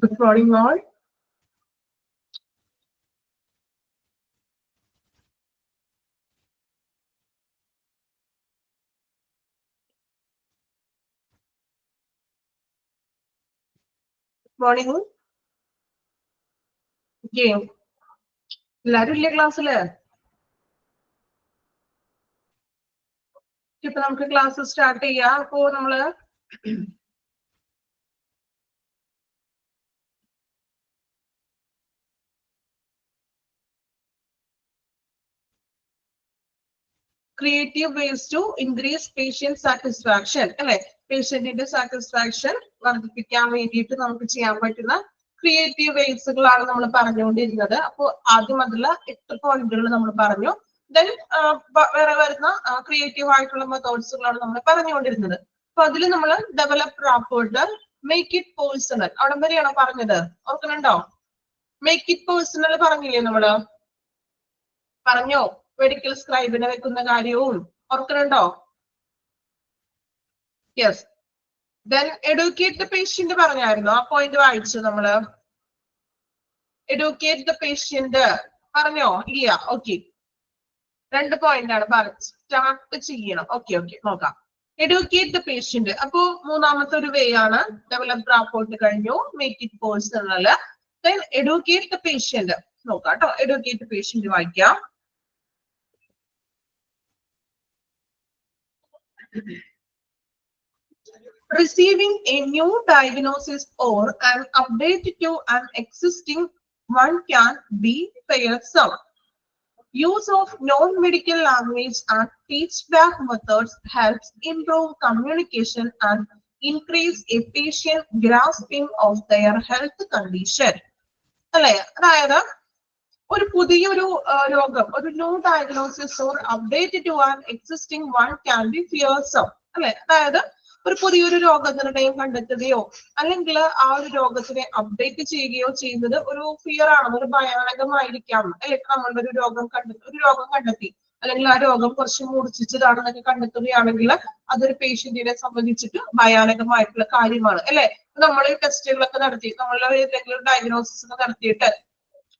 Good morning, all. Morning. Okay. എല്ലാരും ഇല്ലേ ക്ലാസ്സില്? ഇപ്പൊ നമുക്ക് ക്ലാസ് സ്റ്റാർട്ട് ചെയ്യാം. അപ്പോ നമ്മള് creative ways to increase patient satisfaction അല്ലെ? പേഷ്യന്റിന്റെ സാറ്റിസ്ഫാക്ഷൻ വർദ്ധിപ്പിക്കാൻ വേണ്ടിയിട്ട് നമുക്ക് ചെയ്യാൻ പറ്റുന്ന ക്രിയേറ്റീവ് വേസുകളാണ് നമ്മൾ പറഞ്ഞുകൊണ്ടിരുന്നത്. അപ്പോൾ ആദ്യം അതിലുള്ള 8 പോയിന്റുകൾ നമ്മൾ പറഞ്ഞു. ദെൻ വേറെ വരുന്ന ക്രിയേറ്റീവ് ആയിട്ടുള്ള മെത്തേഡ്സുകളാണ് നമ്മൾ പറഞ്ഞുകൊണ്ടിരുന്നത്. അപ്പൊ അതിൽ നമ്മൾ develop rapport, make it personal, അവിടെ വരെയാണോ പറഞ്ഞത്? ഓർക്കുന്നുണ്ടോ? മേക്ക് ഇറ്റ് പേഴ്സണൽ പറഞ്ഞില്ലേ നമ്മള്? പറഞ്ഞോ? മെഡിക്കൽ സ്ക്രൈബിനെ വെക്കുന്ന കാര്യവും ഓർക്കുന്നുണ്ടോ? Yes. Then educate the patient പറഞ്ഞായിരുന്നു. ആ പോയിന്റ് വായിച്ചു നമ്മള്. എഡ്യൂക്കേറ്റ് ദ പേഷ്യന്റ് പറഞ്ഞോ? ഇല്ല. ഓക്കെ, 2 പോയിന്റ് ആണ് സ്റ്റാർട്ട് ചെയ്യണം. ഓക്കെ, നോക്കാം. Educate the patient. അപ്പോ മൂന്നാമത്തെ ഒരു വേ ആണ്. ഡെവലപ്പ് റാപ്പോർട്ട് കഴിഞ്ഞു, make it personal, then educate the patient. നോക്കാം കേട്ടോ. എഡ്യൂക്കേറ്റ് ദ പേഷ്യന്റ് വായിക്കാം. Receiving a new diagnosis or an update to an existing one can be fearsome. Use of non-medical language and teach-back methods helps improve communication and increase a patient grasping of their health condition. അല്ലേ? അതായത് ഒരു പുതിയൊരു രോഗം, ഒരു new diagnosis or update to an existing one can be fearsome അല്ലെ? അതായത് ഒരു പുതിയൊരു രോഗനിർണയം കണ്ടെത്തുകയോ അല്ലെങ്കിൽ ആ ഒരു രോഗത്തിനെ അപ്ഡേറ്റ് ചെയ്യുകയോ ചെയ്യുന്നത് ഒരു ഫിയർ ആണ്, ഒരു ഭയാനകമായിരിക്കാം അല്ലെ? നമ്മളുടെ ഒരു രോഗം കണ്ടെത്തി അല്ലെങ്കിൽ ആ രോഗം കുറച്ച് മൂർച്ഛിച്ചതാണെന്നൊക്കെ കണ്ടെത്തുകയാണെങ്കിൽ അതൊരു പേഷ്യന്റിനെ സംബന്ധിച്ചിട്ട് ഭയാനകമായിട്ടുള്ള കാര്യമാണ് അല്ലെ? നമ്മൾ ഈ ടെസ്റ്റുകളൊക്കെ നടത്തി, നമ്മളുടെ ഏതെങ്കിലും ഡയഗ്നോസിസ് ഒക്കെ നടത്തിയിട്ട്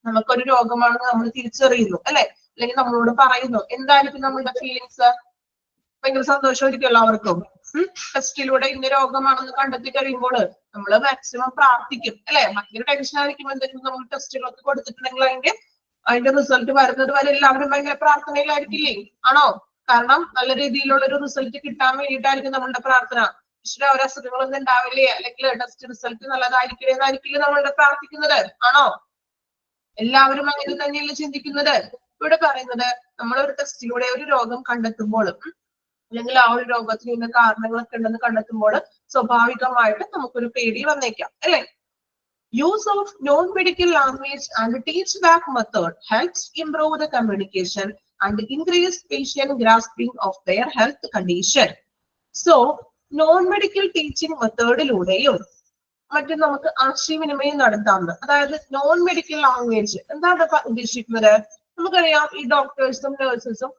നമുക്കൊരു രോഗമാണെന്ന് നമ്മൾ തിരിച്ചറിയുന്നു അല്ലെ? അല്ലെങ്കിൽ നമ്മളോട് പറയുന്നു, എന്തായിരിക്കും നമ്മളുടെ ഫീലിങ്സ്? ഭയങ്കര സന്തോഷമായിരിക്കും എല്ലാവർക്കും. ടെസ്റ്റിലൂടെ ഇന്ന രോഗമാണെന്ന് കണ്ടെത്തി കഴിയുമ്പോൾ നമ്മൾ മാക്സിമം പ്രാർത്ഥിക്കും അല്ലെ? ഭയങ്കര ടെൻഷൻ ആയിരിക്കും. എന്തെങ്കിലും നമ്മൾ ടെസ്റ്റുകളൊക്കെ കൊടുത്തിട്ടുണ്ടെങ്കിൽ അതിന്റെ റിസൾട്ട് വരുന്നത് വരെ എല്ലാവരും ഭയങ്കര പ്രാർത്ഥനയിലായിരിക്കില്ലേ? ആണോ? കാരണം നല്ല രീതിയിലുള്ള ഒരു റിസൾട്ട് കിട്ടാൻ വേണ്ടിയിട്ടായിരിക്കും നമ്മളുടെ പ്രാർത്ഥന. ഈശ്വര, ഒരു അസുഖങ്ങളൊന്നും ഉണ്ടാവില്ലേ, അല്ലെങ്കിൽ ടെസ്റ്റ് റിസൾട്ട് നല്ലതായിരിക്കില്ലേ എന്നായിരിക്കില്ലേ നമ്മളുടെ പ്രാർത്ഥിക്കുന്നത്? ആണോ? എല്ലാവരും അങ്ങനെ തന്നെയല്ലേ ചിന്തിക്കുന്നത്? ഇവിടെ പറയുന്നത്, നമ്മളൊരു ടെസ്റ്റിലൂടെ ഒരു രോഗം കണ്ടെത്തുമ്പോൾ അല്ലെങ്കിൽ ആ ഒരു രോഗത്തിന് ഇന്ന കാരണങ്ങളൊക്കെ ഉണ്ടെന്ന് കണ്ടെത്തുമ്പോൾ സ്വാഭാവികമായിട്ട് നമുക്കൊരു പേടി വന്നേക്കാം അല്ലെ? Use of non medical language and teach back method helps improve the communication and increase patient grasping of their health condition. So non medical teaching മെത്തേഡിലൂടെയും മറ്റും നമുക്ക് ആശയവിനിമയം നടത്താവുന്നത്. അതായത് നോൺ മെഡിക്കൽ ലാംഗ്വേജ് എന്താണ് ഉദ്ദേശിക്കുന്നത്? നമുക്കറിയാം, ഈ ഡോക്ടേഴ്സും നഴ്സസും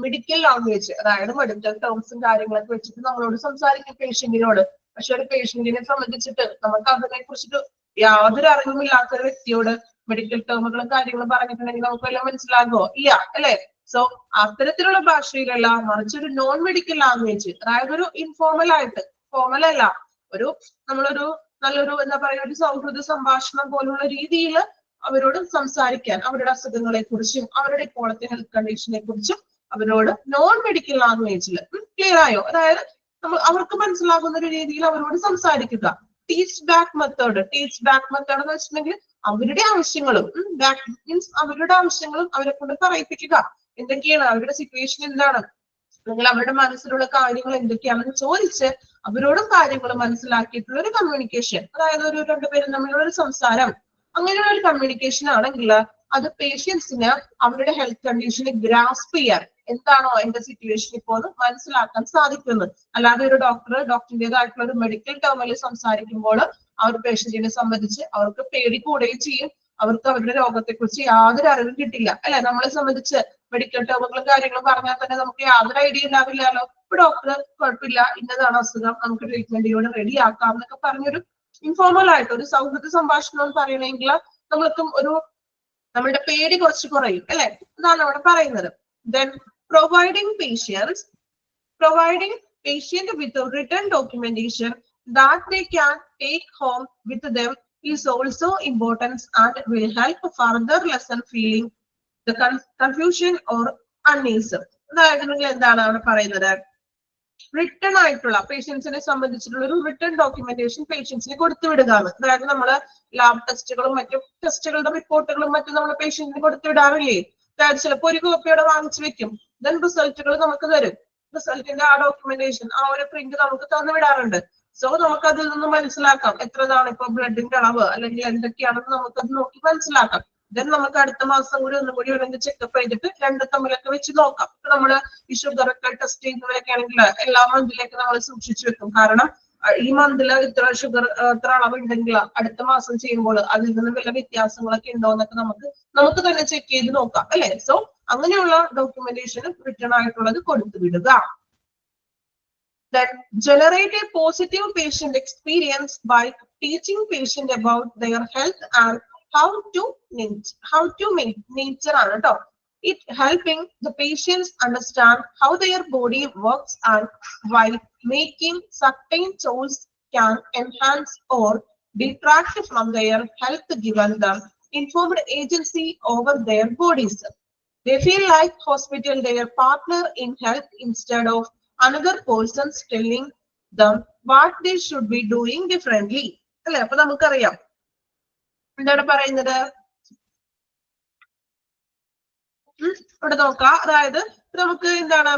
മെഡിക്കൽ ലാംഗ്വേജ്, അതായത് മെഡിക്കൽ ടേംസും കാര്യങ്ങളൊക്കെ വെച്ചിട്ട് നമ്മളോട് സംസാരിക്കും പേഷ്യന്റിനോട്. പക്ഷെ ഒരു പേഷ്യന്റിനെ സംബന്ധിച്ചിട്ട് നമുക്ക് അതിനെ കുറിച്ചിട്ട് യാതൊരു അറിവുമില്ലാത്ത ഒരു വ്യക്തിയോട് മെഡിക്കൽ ടേമുകളും കാര്യങ്ങളും പറഞ്ഞിട്ടുണ്ടെങ്കിൽ നമുക്ക് വല്ലതും മനസ്സിലാകുമോ? ഇല്ല അല്ലെ? സോ അത്തരത്തിലുള്ള ഭാഷയിലല്ല, മറിച്ച് ഒരു നോൺ മെഡിക്കൽ ലാംഗ്വേജ്, അതായത് ഒരു ഇൻഫോർമൽ ആയിട്ട്, ഫോർമൽ അല്ല, ഒരു നമ്മളൊരു നല്ലൊരു എന്താ പറയുക, ഒരു സൗഹൃദ സംഭാഷണം പോലുള്ള രീതിയിൽ അവരോട് സംസാരിക്കാൻ, അവരുടെ അസുഖങ്ങളെ കുറിച്ചും അവരുടെ ഇപ്പോഴത്തെ ഹെൽത്ത് കണ്ടീഷനെ കുറിച്ചും അവരോട് നോൺ മെഡിക്കൽ ലാംഗ്വേജിൽ, ക്ലിയർ ആയോ? അതായത് അവർക്ക് മനസ്സിലാകുന്ന ഒരു രീതിയിൽ അവരോട് സംസാരിക്കുക. ടീച്ച് ബാക്ക് മെത്തേഡ് എന്ന് വെച്ചിട്ടുണ്ടെങ്കിൽ അവരുടെ ആവശ്യങ്ങളും, ബാക്ക് മീൻസ് അവരുടെ ആവശ്യങ്ങളും അവരെ കൊണ്ട് പറയിപ്പിക്കുക. എന്തൊക്കെയാണ് അവരുടെ സിറ്റുവേഷൻ, എന്താണ്, അല്ലെങ്കിൽ അവരുടെ മനസ്സിലുള്ള കാര്യങ്ങൾ എന്തൊക്കെയാണെന്ന് ചോദിച്ച് അവരോടും കാര്യങ്ങൾ മനസ്സിലാക്കിയിട്ടുള്ള ഒരു കമ്മ്യൂണിക്കേഷൻ, അതായത് ഒരു രണ്ടുപേരും തമ്മിലുള്ള ഒരു സംസാരം, അങ്ങനെയുള്ള ഒരു കമ്മ്യൂണിക്കേഷൻ ആണെങ്കിൽ അത് പേഷ്യൻസിന് അവരുടെ ഹെൽത്ത് കണ്ടീഷനെ ഗ്രാസ്പ് ചെയ്യാൻ, എന്താണോ എന്റെ സിറ്റുവേഷൻ ഇപ്പോൾ മനസ്സിലാക്കാൻ സാധിക്കുന്നത്. അല്ലാതെ ഒരു ഡോക്ടറിന്റേതായിട്ടുള്ള ഒരു മെഡിക്കൽ ടേമിൽ സംസാരിക്കുമ്പോൾ ആ ഒരു പേഷ്യന്റിനെ സംബന്ധിച്ച് അവർക്ക് പേടി കൂടുകയും ചെയ്യും. അവർക്ക് അവരുടെ രോഗത്തെ കുറിച്ച് യാതൊരു അറിവും കിട്ടില്ല അല്ലെ? നമ്മളെ സംബന്ധിച്ച് മെഡിക്കൽ ടേമുകളും കാര്യങ്ങളും പറഞ്ഞാൽ തന്നെ നമുക്ക് യാതൊരു ഐഡിയ ഉണ്ടാവില്ലല്ലോ. ഇപ്പൊ ഡോക്ടർ കുഴപ്പമില്ല, ഇന്നതാണ് അസുഖം, നമുക്ക് ട്രീറ്റ്മെന്റിലൂടെ റെഡി ആക്കാം എന്നൊക്കെ പറഞ്ഞൊരു ഇൻഫോർമൽ ആയിട്ട് ഒരു സൗഹൃദ സംഭാഷണം എന്ന് പറയണമെങ്കിൽ നമ്മൾക്കും ഒരു നമ്മളുടെ പേടി കുറച്ച് കുറയും അല്ലെ, അതാണ് അവിടെ പറയുന്നത്. Then providing patient with a written documentation that they can take home with them is also important and will help further lessen feeling the confusion or unease. അതായത് നിങ്ങൾ എന്താണ് അവിടെ പറയുന്നത്, റിട്ടേൺ ആയിട്ടുള്ള പേഷ്യൻസിനെ സംബന്ധിച്ചിട്ടുള്ള ഒരു റിട്ടേൺ ഡോക്യുമെന്റേഷൻ പേഷ്യൻസിന് കൊടുത്തുവിടുകയാണ്. അതായത് നമ്മള് ലാബ് ടെസ്റ്റുകളും മറ്റു ടെസ്റ്റുകളുടെ റിപ്പോർട്ടുകളും മറ്റും നമ്മൾ പേഷ്യന്റിന് കൊടുത്തുവിടാറില്ലേ, അതായത് ചിലപ്പോൾ ഒരു കോപ്പിയോടെ വാങ്ങിച്ചു വെക്കും, ദെൻ റിസൾട്ടുകൾ നമുക്ക് തരും, റിസൾട്ടിന്റെ ആ ഡോക്യുമെന്റേഷൻ ആ ഒരു പ്രിന്റ് നമുക്ക് തന്നു വിടാറുണ്ട്. സോ നമുക്ക് അതിൽ നിന്ന് മനസ്സിലാക്കാം എത്രതാണ് ഇപ്പൊ ബ്ലഡിന്റെ അളവ് അല്ലെങ്കിൽ എന്തൊക്കെയാണെന്ന് നമുക്കത് നോക്കി മനസ്സിലാക്കാം. ദെൻ നമുക്ക് അടുത്ത മാസം കൂടി ഒന്നുകൂടി വേണമെങ്കിൽ ചെക്കപ്പ് ചെയ്തിട്ട് രണ്ട് തമ്മിലൊക്കെ വെച്ച് നോക്കാം. ഇപ്പൊ നമ്മള് ഈ ഷുഗർ ഒക്കെ ടെസ്റ്റ് ചെയ്യുന്നവരൊക്കെ ആണെങ്കിൽ എല്ലാ മന്തിലേക്ക് നമ്മൾ സൂക്ഷിച്ചു വെക്കും. കാരണം ഈ മന്തില് ഇത്ര ഷുഗർ ഇത്ര അളവ് ഉണ്ടെങ്കിൽ അടുത്ത മാസം ചെയ്യുമ്പോൾ അതിൽ നിന്ന് വല്ല വ്യത്യാസങ്ങളൊക്കെ ഉണ്ടോ എന്നൊക്കെ നമുക്ക് തന്നെ ചെക്ക് ചെയ്ത് നോക്കാം അല്ലെ. സോ അങ്ങനെയുള്ള ഡോക്യുമെന്റേഷന് റിട്ടേൺ ആയിട്ടുള്ളത് കൊടുത്തു വിടുക. Then generate a positive patient experience by teaching patient about their health and how to nature ആണ് ട്ടോ. It helping the patients understand how their body works and why making certain choice can enhance or detract from their health, given them informed agency over their bodies. They feel like hospital their partner in health instead of another person telling them what they should be doing differently. അല്ലെ, അപ്പൊ നമുക്കറിയാം എന്താണ് പറയുന്നത്, ഇവിടെ നോക്കാം. അതായത് നമുക്ക് എന്താണ്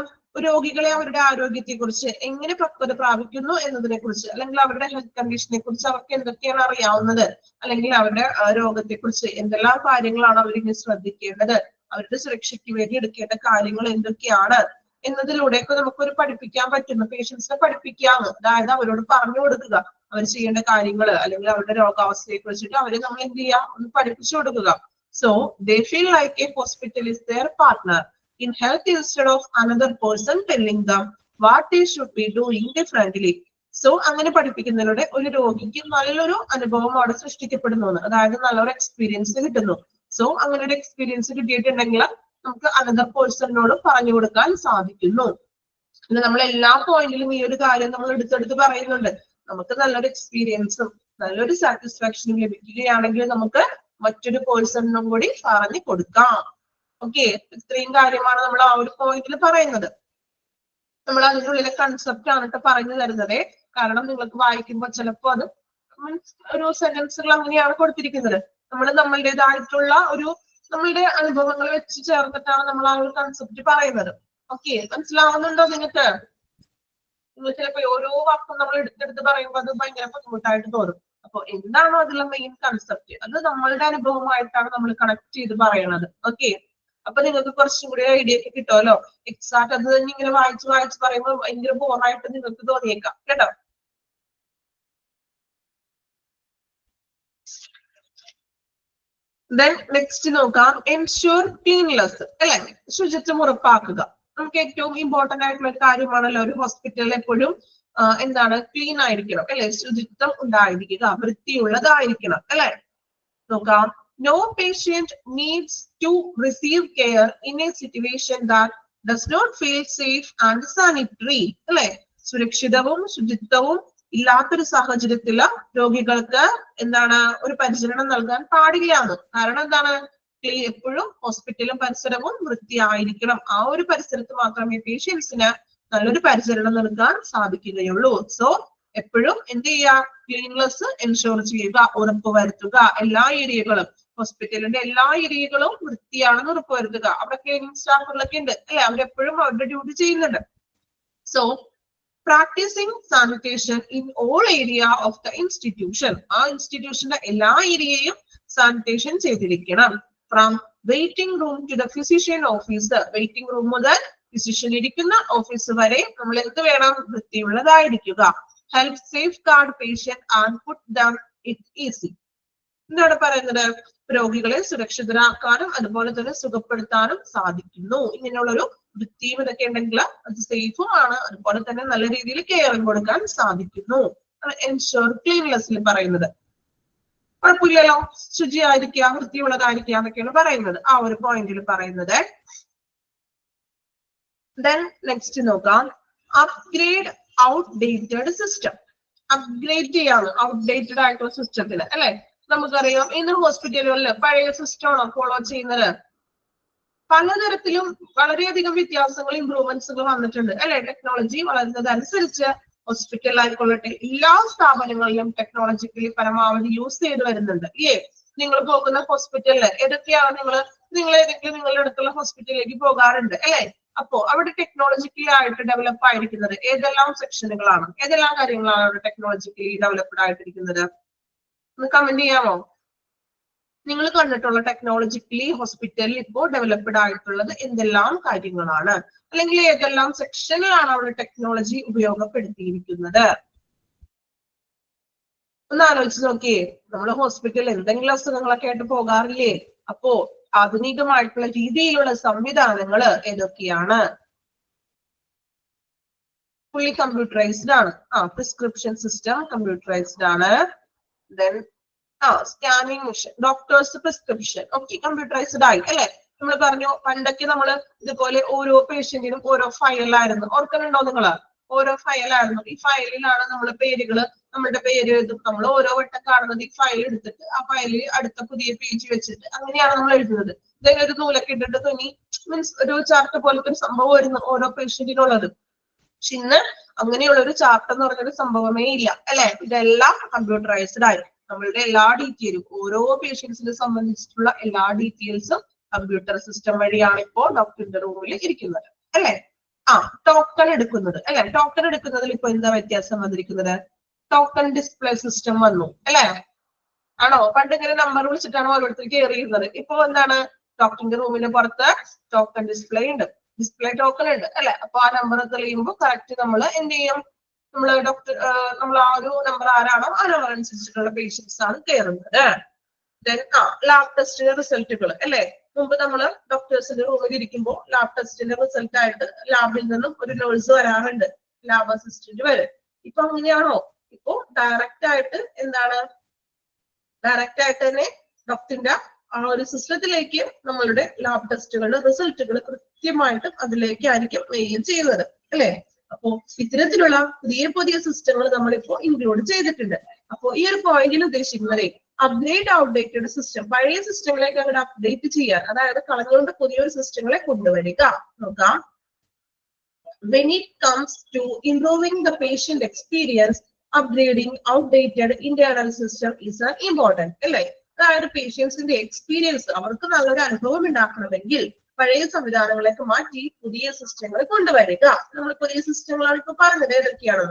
രോഗികളെ അവരുടെ ആരോഗ്യത്തെ കുറിച്ച് എങ്ങനെ പക്വത പ്രാപിക്കുന്നു എന്നതിനെ കുറിച്ച്, അല്ലെങ്കിൽ അവരുടെ ഹെൽത്ത് കണ്ടീഷനെ കുറിച്ച് അവർക്ക് എന്തൊക്കെയാണ് അറിയാവുന്നത്, അല്ലെങ്കിൽ അവരുടെ രോഗത്തെ കുറിച്ച് എന്തെല്ലാം കാര്യങ്ങളാണ് അവരിങ്ങനെ ശ്രദ്ധിക്കേണ്ടത്, അവരുടെ സുരക്ഷയ്ക്ക് വേണ്ടി എടുക്കേണ്ട കാര്യങ്ങൾ എന്തൊക്കെയാണ് എന്നതിലൂടെയൊക്കെ നമുക്കൊരു പഠിപ്പിക്കാൻ പറ്റുന്നു, പേഷ്യൻസിനെ പഠിപ്പിക്കാന്ന്. അതായത് അവരോട് പറഞ്ഞു കൊടുക്കുക അവർ ചെയ്യേണ്ട കാര്യങ്ങള്, അല്ലെങ്കിൽ അവരുടെ രോഗാവസ്ഥയെ കുറിച്ചിട്ട് അവരെ നമ്മൾ എന്ത് ചെയ്യാം, ഒന്ന് പഠിപ്പിച്ചു കൊടുക്കുക. So they feel like a hospital is their partner in health instead of another person telling them what they should be doing differently. So അങ്ങനെ പഠിപ്പിക്കുന്നതിലൂടെ ഒരു രോഗിക്ക് നല്ലൊരു അനുഭവം അവിടെ സൃഷ്ടിക്കപ്പെടുന്നു, അതായത് നല്ലൊരു എക്സ്പീരിയൻസ് കിട്ടുന്നു. സോ അങ്ങനെ ഒരു എക്സ്പീരിയൻസ് കിട്ടിയിട്ടുണ്ടെങ്കിൽ നമുക്ക് അനദർ പേഴ്സണിനോട് പറഞ്ഞു കൊടുക്കാൻ സാധിക്കുന്നു. പിന്നെ നമ്മൾ എല്ലാ പോയിന്റിലും ഈ ഒരു കാര്യം നമ്മൾ എടുത്തെടുത്ത് പറയുന്നുണ്ട്. നമുക്ക് നല്ലൊരു എക്സ്പീരിയൻസും നല്ലൊരു സാറ്റിസ്ഫാക്ഷനും ലഭിക്കുകയാണെങ്കിൽ നമുക്ക് മറ്റൊരു പേഴ്സണിനും കൂടി പറഞ്ഞു കൊടുക്കാം. ഓക്കെ, ഇത്രയും കാര്യമാണ് നമ്മൾ ആ ഒരു പോയിന്റിൽ പറയുന്നത്. നമ്മൾ അതിനുള്ളിലെ കൺസെപ്റ്റ് ആണ് കേട്ടോ പറഞ്ഞു തരുന്നത്. കാരണം നിങ്ങൾക്ക് വായിക്കുമ്പോൾ ചിലപ്പോൾ അത് മീൻസ് ഒരു സെന്റൻസുകൾ അങ്ങനെയാണ് കൊടുത്തിരിക്കുന്നത്. നമ്മൾ നമ്മളുടേതായിട്ടുള്ള നമ്മളുടെ അനുഭവങ്ങൾ വെച്ച് ചേർന്നിട്ടാണ് നമ്മൾ ആ ഒരു കൺസെപ്റ്റ് പറയുന്നത്. ഓക്കെ, മനസ്സിലാവുന്നുണ്ടോ നിങ്ങൾക്ക്? നിങ്ങൾ ചിലപ്പോ ഓരോ വാക്കും നമ്മൾ എടുത്തെടുത്ത് പറയുമ്പോൾ അത് ഭയങ്കര ബുദ്ധിമുട്ടായിട്ട് തോന്നും. അപ്പൊ എന്താണോ അതിലെ മെയിൻ കൺസെപ്റ്റ് അത് നമ്മളുടെ അനുഭവമായിട്ടാണ് നമ്മൾ കണക്ട് ചെയ്ത് പറയണത്. ഓക്കെ, അപ്പൊ നിങ്ങൾക്ക് കുറച്ചും കൂടി ഐഡിയ ഒക്കെ കിട്ടുമല്ലോ. എക്സാക്ട് അത് തന്നെ ഇങ്ങനെ വായിച്ച് പറയുമ്പോൾ ഭയങ്കര ബോറായിട്ട് നിങ്ങൾക്ക് തോന്നിയേക്കാം കേട്ടോ. Then next നോക്കാം, എൻഷുർ ക്ലീൻലെസ് അല്ലെ, ശുചിത്വം ഉറപ്പാക്കുക. നമുക്ക് ഏറ്റവും ഇമ്പോർട്ടന്റ് ആയിട്ടുള്ള ഒരു കാര്യമാണല്ലോ ഒരു ഹോസ്പിറ്റലിൽ എപ്പോഴും എന്താണ് ക്ലീൻ ആയിരിക്കണം അല്ലെ, ശുചിത്വം ഉണ്ടായിരിക്കുക, വൃത്തിയുള്ളതായിരിക്കണം അല്ലെ. നോക്കാം, no patient needs to receive care in a situation that does not feel safe and sanitary അല്ലെ. സുരക്ഷിതവും ശുചിത്വവും ഇല്ലാത്തൊരു സാഹചര്യത്തില് രോഗികൾക്ക് എന്താണ് ഒരു പരിചരണം നൽകാൻ പാടില്ലാന്ന്. കാരണം എന്താണ്, എപ്പോഴും ഹോസ്പിറ്റലും പരിസരവും വൃത്തിയായിരിക്കണം. ആ ഒരു പരിസരത്ത് മാത്രമേ പേഷ്യൻസിന് നല്ലൊരു പരിചരണം നൽകാൻ സാധിക്കുകയുള്ളൂ. സോ എപ്പോഴും എന്ത് ചെയ്യുക, ക്ലീൻനെസ് എൻഷുർ ചെയ്യുക, ഉറപ്പുവരുത്തുക. എല്ലാ ഏരിയകളും ഹോസ്പിറ്റലിന്റെ എല്ലാ ഏരിയകളും വൃത്തിയാണെന്ന് ഉറപ്പുവരുത്തുക. അവിടെ ക്ലീനിങ് സ്റ്റാഫുകളൊക്കെ ഉണ്ട് അല്ലെ, അവരെപ്പോഴും അവരുടെ ഡ്യൂട്ടി ചെയ്യുന്നുണ്ട്. So practising sanitation in all area of the institution, ആ ഇൻസ്റ്റിറ്റ്യൂഷന്റെ എല്ലാ ഏരിയയും സാനിറ്റേഷൻ ചെയ്തിരിക്കണം. From waiting room to the physician office, waiting room മുതൽ ഫിസിഷ്യൻ ഇരിക്കുന്ന ഓഫീസ് വരെ നമ്മൾ എന്ത് വേണം, വൃത്തിയുള്ളതായിരിക്കുക. Help safeguard patient and put them at ease. എന്താണ് പറയുന്നത്, രോഗികളെ സുരക്ഷിതരാക്കാനും അതുപോലെ തന്നെ സുഖപ്പെടുത്താനും സാധിക്കുന്നു. ഇങ്ങനെയുള്ളൊരു വൃത്തിയും ഇതൊക്കെ ഉണ്ടെങ്കിൽ അത് സേഫും ആണ്, അതുപോലെ തന്നെ നല്ല രീതിയിൽ കെയറും കൊടുക്കാൻ സാധിക്കുന്നു. എൻഷുർ ക്ലീൻനെസ്സിൽ പറയുന്നത്. കുഴപ്പമില്ലല്ലോ, ശുചിയായിരിക്കുക, വൃത്തിയുള്ളതായിരിക്കുക എന്നൊക്കെയാണ് പറയുന്നത്, ആ ഒരു പോയിന്റിൽ പറയുന്നത്. Then next നോക്കാം, അപ്ഗ്രേഡ് ഔട്ട്ഡേറ്റഡ് സിസ്റ്റം. അപ്ഗ്രേഡ് ചെയ്യാണ് ഔട്ട്ഡേറ്റഡ് ആയിട്ടുള്ള സിസ്റ്റത്തിന്, അല്ലെ? നമുക്കറിയാം ഇന്ന് ഹോസ്പിറ്റലുകളിൽ പഴയ സിസ്റ്റമാണോ ഫോളോ ചെയ്യുന്നത്? പലതരത്തിലും വളരെയധികം വ്യത്യാസങ്ങൾ, ഇംപ്രൂവ്മെന്റ്സുകൾ വന്നിട്ടുണ്ട്, അല്ലെ? ടെക്നോളജി വളരുന്നതനുസരിച്ച് ഹോസ്പിറ്റലിലായിക്കൊള്ളട്ടെ എല്ലാ സ്ഥാപനങ്ങളിലും ടെക്നോളജിക്കലി പരമാവധി യൂസ് ചെയ്ത് വരുന്നുണ്ട്. നിങ്ങൾ പോകുന്ന ഹോസ്പിറ്റലില് ഏതൊക്കെയാണ് നിങ്ങൾ ഏതെങ്കിലും നിങ്ങളുടെ അടുത്തുള്ള ഹോസ്പിറ്റലിലേക്ക് പോകാറുണ്ട്, അല്ലെ? അപ്പോ അവിടെ ടെക്നോളജിക്കലി ആയിട്ട് ഡെവലപ്പ് ആയിരിക്കുന്നത് ഏതെല്ലാം സെക്ഷനുകളാണ്, ഏതെല്ലാം കാര്യങ്ങളാണ് അവിടെ ടെക്നോളജിക്കലി ഡെവലപ്ഡ് ആയിട്ടിരിക്കുന്നത്? ഒന്ന് കമന്റ് ചെയ്യാമോ? നിങ്ങൾ കണ്ടിട്ടുള്ള ടെക്നോളജിക്കലി ഹോസ്പിറ്റലിൽ ഇപ്പോൾ ഡെവലപ്ഡ് ആയിട്ടുള്ളത് എന്തെല്ലാം കാര്യങ്ങളാണ്, അല്ലെങ്കിൽ ഏതെല്ലാം സെക്ഷനിലാണ് അവിടെ ടെക്നോളജി ഉപയോഗപ്പെടുത്തിയിരിക്കുന്നത്? ഒന്ന് ആലോചിച്ച് നോക്കിയേ. നമ്മൾ ഹോസ്പിറ്റലിൽ എന്തെങ്കിലും അസുഖങ്ങളൊക്കെ ആയിട്ട് പോകാറില്ലേ? അപ്പോ ആധുനികമായിട്ടുള്ള രീതിയിലുള്ള സംവിധാനങ്ങൾ ഏതൊക്കെയാണ്? ഫുള്ളി കമ്പ്യൂട്ടറൈസ്ഡ് ആണ്. പ്രിസ്ക്രിപ്ഷൻ സിസ്റ്റം കമ്പ്യൂട്ടറൈസ്ഡ് ആണ്. Then scanning machine, doctors prescription, okay, computerised ആയി, അല്ലെ? നമ്മൾ പറഞ്ഞു പണ്ടൊക്കെ നമ്മൾ ഇതുപോലെ ഓരോ പേഷ്യന്റിനും ഓരോ ഫയലായിരുന്നു, ഓർക്കുന്നുണ്ടോ നിങ്ങള്? ഓരോ ഫയലായിരുന്നു. ഈ ഫയലിലാണ് നമ്മള് പേരുകള്, നമ്മുടെ പേര് എഴുതും. നമ്മൾ ഓരോ വട്ടം കാണുന്നത് ഈ ഫയൽ എടുത്തിട്ട് ആ ഫയലിൽ അടുത്ത പുതിയ പേജ് വെച്ചിട്ട് അങ്ങനെയാണ് നമ്മൾ എഴുതുന്നത്. ഇതന്നെ ഒരു നൂലൊക്കെ ഇട്ടിട്ട് തുന്നി, മീൻസ് ഒരു ചാർട്ട് പോലത്തെ ഒരു സംഭവമായിരുന്നു ഓരോ പേഷ്യന്റിനുള്ളത്. പക്ഷെ ഇന്ന് അങ്ങനെയുള്ള ഒരു ചാർട്ട് എന്ന് പറഞ്ഞൊരു സംഭവമേ ഇല്ല, അല്ലെ? ഇതെല്ലാം കമ്പ്യൂട്ടറൈസ്ഡ് ആയി. നമ്മളുടെ എല്ലാ ഡീറ്റെയിലും, ഓരോ പേഷ്യൻസിനെ സംബന്ധിച്ചിട്ടുള്ള എല്ലാ ഡീറ്റെയിൽസും കമ്പ്യൂട്ടർ സിസ്റ്റം വഴിയാണ് ഇപ്പോൾ ഡോക്ടറിന്റെ റൂമിൽ ഇരിക്കുന്നത്, അല്ലെ? ടോക്കൺ എടുക്കുന്നത്, അല്ലെ? ടോക്കൺ എടുക്കുന്നതിൽ ഇപ്പൊ എന്താ വ്യത്യാസം വന്നിരിക്കുന്നത്? ടോക്കൺ ഡിസ്പ്ലേ സിസ്റ്റം വന്നു, അല്ലെ? ആണോ? പണ്ട് ഇങ്ങനെ നമ്പർ വിളിച്ചിട്ടാണ് ഓരോരുത്തർ കയറിയിരുന്നത്. ഇപ്പൊ എന്താണ്? ഡോക്ടറിന്റെ റൂമിന് പുറത്ത് ടോക്കൺ ഡിസ്പ്ലേ ഉണ്ട്, ഡിസ്പ്ലേ ടോക്കൺ ഉണ്ട്, അല്ലെ? അപ്പൊ ആ നമ്പർ തെളിയുമ്പോൾ കറക്റ്റ് നമ്മൾ എന്ത് ചെയ്യും? നമ്മൾ ആ ഒരു നമ്പർ ആരാണോ ആ നമ്പർ അനുസരിച്ചിട്ടുള്ള പേഷ്യൻസ് ആണ് കയറുന്നത്. ലാബ് ടെസ്റ്റിന്റെ റിസൾട്ടുകൾ, അല്ലെ? മുമ്പ് നമ്മൾ ഡോക്ടേഴ്സിന്റെ റൂമിൽ ഇരിക്കുമ്പോൾ ലാബ് ടെസ്റ്റിന്റെ റിസൾട്ട് ആയിട്ട് ലാബിൽ നിന്നും ഒരു നേഴ്സ് വരാറുണ്ട്, ലാബ് അസിസ്റ്റന്റ് വരും. ഇപ്പൊ അങ്ങനെയാണോ? ഇപ്പൊ ഡയറക്റ്റ് ആയിട്ട് എന്താണ്? ഡയറക്റ്റ് ആയിട്ട് തന്നെ ഡോക്ടറിന്റെ ആ ഒരു സിസ്റ്റത്തിലേക്ക് നമ്മളുടെ ലാബ് ടെസ്റ്റുകളുടെ റിസൾട്ടുകൾ കൃത്യമായിട്ടും അതിലേക്കായിരിക്കും മെയിൽ ചെയ്യുന്നത്, അല്ലെ? അപ്പോ ഇത്തരത്തിലുള്ള പുതിയ പുതിയ സിസ്റ്റങ്ങൾ നമ്മളിപ്പോ ഇൻക്ലൂഡ് ചെയ്തിട്ടുണ്ട്. അപ്പോ ഈ ഒരു പോയിന്റിൽ ഉദ്ദേശിക്കുന്നത് അപ്ഗ്രേഡ് ഔട്ട്ഡേറ്റഡ് സിസ്റ്റം, പഴയ സിസ്റ്റങ്ങളേക്ക് അങ്ങോട്ട് അപ്ഡേറ്റ് ചെയ്യാൻ, അതായത് കളഞ്ഞുകൊണ്ട് പുതിയൊരു സിസ്റ്റങ്ങളെ കൊണ്ടുവരിക. നോക്കാം. When it comes to improving the patient experience, upgrading outdated internal system is an important, അല്ലേ? അതായത് പേഷ്യൻസിന്റെ എക്സ്പീരിയൻസ്, അവർക്ക് നല്ലൊരു അനുഭവം ഉണ്ടാക്കണമെങ്കിൽ പഴയ സംവിധാനങ്ങളൊക്കെ മാറ്റി പുതിയ സിസ്റ്റങ്ങൾ കൊണ്ടുവരിക. നമ്മൾ പുതിയ സിസ്റ്റങ്ങളാണ് ഇപ്പൊ പറഞ്ഞത്, ഏതൊക്കെയാണ്?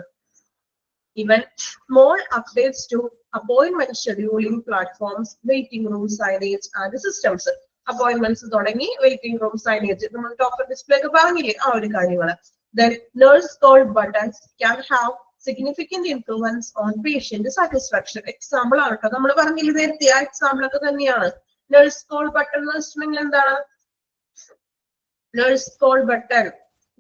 Even small updates to appointment scheduling platforms, waiting room signage and systems. Appointments തുടങ്ങി waiting room signage, നമ്മൾ ടോക്കൺ ഡിസ്പ്ലേ ഒക്കെ പറഞ്ഞില്ലേ, ആ ഒരു കാര്യങ്ങൾ. Then nurse call buttons can have significant influence on patient satisfaction. Example ആണ് കേട്ടോ, നമ്മൾ പറഞ്ഞില്ലേ നേരത്തെ, ആ എക്സാമ്പിൾ ഒക്കെ തന്നെയാണ്. നഴ്സ് കോൾ ബട്ടൺ എന്ന് വെച്ചിട്ടുണ്ടെങ്കിൽ എന്താണ്? നഴ്സ് കോൾ ബട്ടൺ,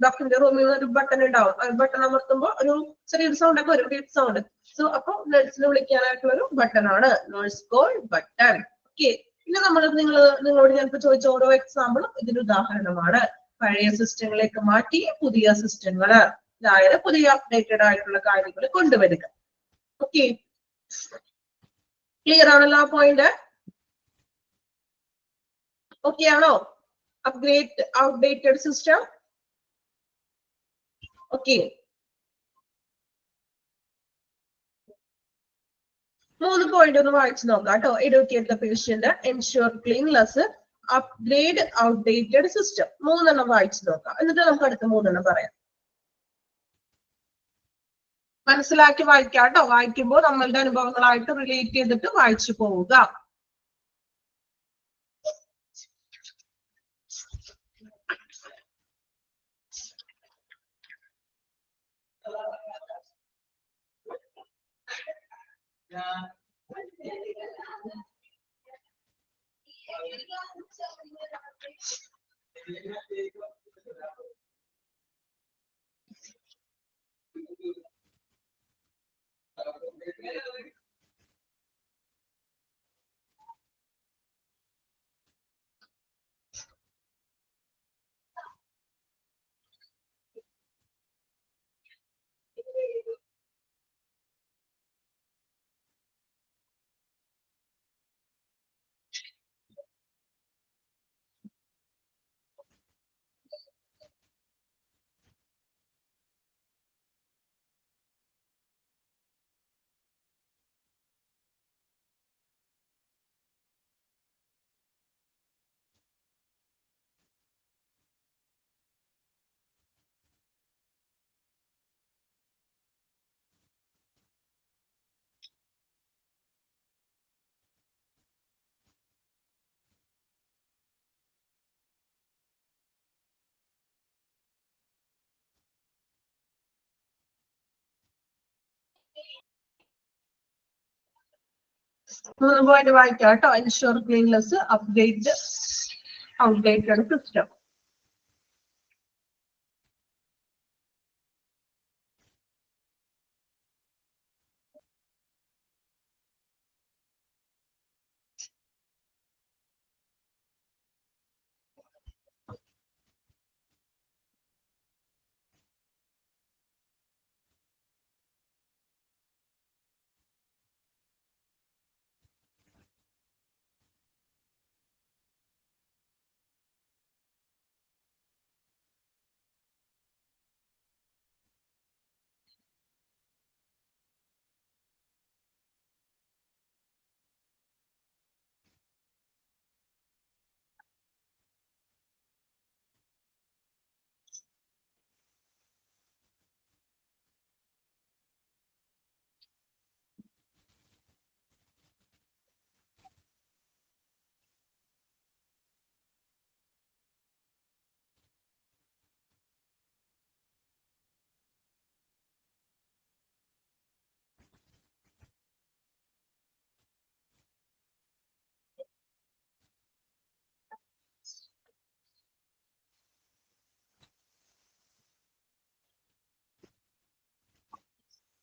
ഡോക്ടറിന്റെ റൂമിൽ ഒരു ബട്ടൺ ഉണ്ടാവും, ആ ബട്ടൺ അമർത്തുമ്പോൾ ഒരു ചെറിയൊരു സൗണ്ട് ഒക്കെ വരും, ബീപ്പ് സൗണ്ട്. സോ അപ്പൊ നഴ്സിനെ വിളിക്കാനായിട്ടുള്ള ഒരു ബട്ടൺ ആണ് നഴ്സ് കോൾ ബട്ടൺ. ഓക്കെ. പിന്നെ നിങ്ങളോട് ഞാൻ ചോദിച്ച ഓരോ എക്സാമ്പിളും ഇതിന് ഉദാഹരണമാണ്. പഴയ സിസ്റ്റങ്ങളേക്ക് മാറ്റി പുതിയ സിസ്റ്റങ്ങൾ, അതായത് പുതിയ അപ്ഡേറ്റഡ് ആയിട്ടുള്ള കാര്യങ്ങൾ കൊണ്ടുവരിക. ഓക്കെ, ക്ലിയർ ആണല്ലോ ആ പോയിന്റ്? ഓക്കെ ആണോ? Upgrade outdated system. Okay, 3 point ഒന്ന് വായിച്ചു നോക്കാം കേട്ടോ. Educate the patient, ensure cleanness, upgrade outdated system. 3 വായിച്ചു നോക്കാം, എന്നിട്ട് നമുക്ക് അടുത്ത 3 പറയാം. മനസ്സിലാക്കി വായിക്കാം കേട്ടോ. വായിക്കുമ്പോൾ നമ്മളുടെ അനുഭവങ്ങളായിട്ട് റിലേറ്റ് ചെയ്തിട്ട് വായിച്ചു പോവുക. മൂന്ന് പോയിന്റ് വായിക്കാം കേട്ടോ. Ensure cleanness, update outdated system.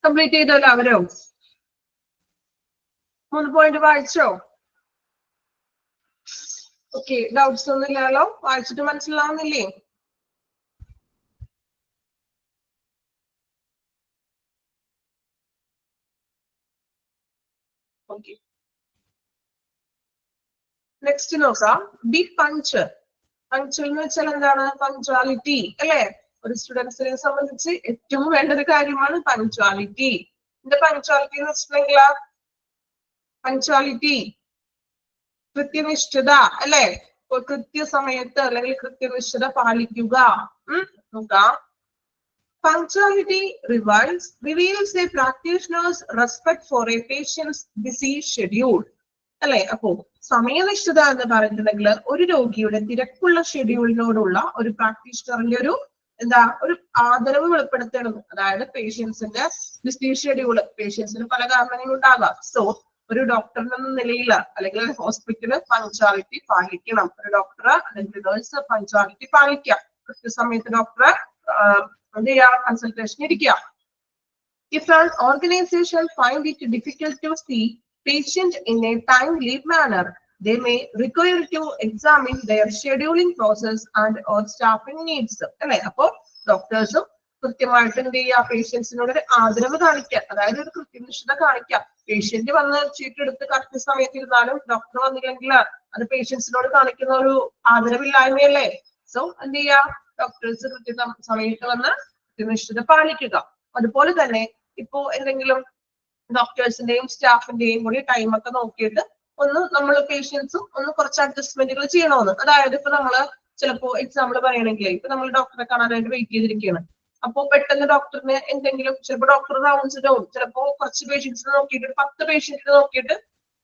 Complete ചെയ്തല്ലോ അവരോ? മൂന്ന് പോയിന്റ് വായിച്ചോ? ഓക്കെ, ഡൗട്ട്സ് ഒന്നും ഇല്ലല്ലോ? വായിച്ചിട്ട് മനസ്സിലാവുന്നില്ലേ? ഓക്കെ, നെക്സ്റ്റ് നോക്കാം. B punch. പഞ്ച് എന്ന് വെച്ചാൽ എന്താണ്? പഞ്ച്വാലിറ്റി അല്ലെ? ഒരു സ്റ്റുഡൻസിനെ സംബന്ധിച്ച് ഏറ്റവും വേണ്ട ഒരു കാര്യമാണ് പഞ്ച്വാലിറ്റി. ഇതിന്റെ പഞ്ച്വാലിറ്റി എന്ന് വെച്ചിട്ടുണ്ടെങ്കിൽ പഞ്ച്വാലിറ്റി കൃത്യനിഷ്ഠത അല്ലെ? കൃത്യസമയത്ത് അല്ലെങ്കിൽ കൃത്യനിഷ്ഠത പാലിക്കുക. നോക്കാം. Punctuality reveals a practitioner's respect for a patient's busy schedule. അല്ലെ? അപ്പോ സമയനിഷ്ഠത എന്ന് പറഞ്ഞിട്ടുണ്ടെങ്കിൽ ഒരു രോഗിയുടെ തിരക്കുള്ള ഷെഡ്യൂളിനോടുള്ള ഒരു പ്രാക്ടീഷണറിന്റെ ഒരു ആദരവ് വെളിപ്പെടുത്തണം. അതായത് പേഷ്യൻസിന്റെ ബിസി ഷെഡ്യൂള്, പേഷ്യൻസിന് പല കാരണങ്ങളും ഉണ്ടാകാം. സോ ഒരു ഡോക്ടർ എന്ന നിലയിൽ അല്ലെങ്കിൽ ഹോസ്പിറ്റല് പഞ്ച്വാലിറ്റി പാലിക്കണം. ഒരു ഡോക്ടർ അല്ലെങ്കിൽ നേഴ്സ് പഞ്ച്വാലിറ്റി പാലിക്കാം. കൃത്യസമയത്ത് ഡോക്ടറെ കൺസൾട്ടേഷൻ ഇരിക്കുക. If an organization find it difficult to see patient in a timely manner, they may require to examine their scheduling process and or staffing needs. അല്ലെ? അപ്പോ ഡോക്ടേഴ്സും കൃത്യമായിട്ട് എന്ത് ചെയ്യുക? പേഷ്യൻസിനോട് ഒരു ആദരവ് കാണിക്കുക, അതായത് ഒരു കൃത്യനിഷ്ഠത കാണിക്കുക. പേഷ്യന്റ് വന്ന് ചീട്ടെടുത്ത് കറക്റ്റ് സമയത്ത് ഇരുന്നാലും ഡോക്ടർ വന്നില്ലെങ്കിൽ അത് പേഷ്യൻസിനോട് കാണിക്കുന്ന ഒരു ആദരവില്ലായ്മയല്ലേ? സോ എന്ത് ചെയ്യുക? ഡോക്ടേഴ്സ് സമയത്ത് വന്ന് കൃത്യനിഷ്ഠത പാലിക്കുക. അതുപോലെ തന്നെ ഇപ്പോ എന്തെങ്കിലും ഡോക്ടേഴ്സിന്റെയും സ്റ്റാഫിന്റെയും കൂടി ടൈമൊക്കെ നോക്കിയിട്ട് നമ്മൾ പേഷ്യൻസും കുറച്ച് അഡ്ജസ്റ്റ്മെന്റുകൾ ചെയ്യണമെന്ന്. അതായത് ഇപ്പൊ നമ്മള് ചിലപ്പോ എക്സാമ്പിൾ പറയണമെങ്കിൽ ഇപ്പൊ നമ്മൾ ഡോക്ടറെ കാണാനായിട്ട് വെയിറ്റ് ചെയ്തിരിക്കുകയാണ്. അപ്പൊ പെട്ടെന്ന് ഡോക്ടറിന് എന്തെങ്കിലും ചിലപ്പോ ഡോക്ടർ റൗണ്ട്സിന് പോകും. ചിലപ്പോ കുറച്ച് പേഷ്യൻസിന് നോക്കിയിട്ട് 10 പേഷ്യന്റിന് നോക്കിയിട്ട്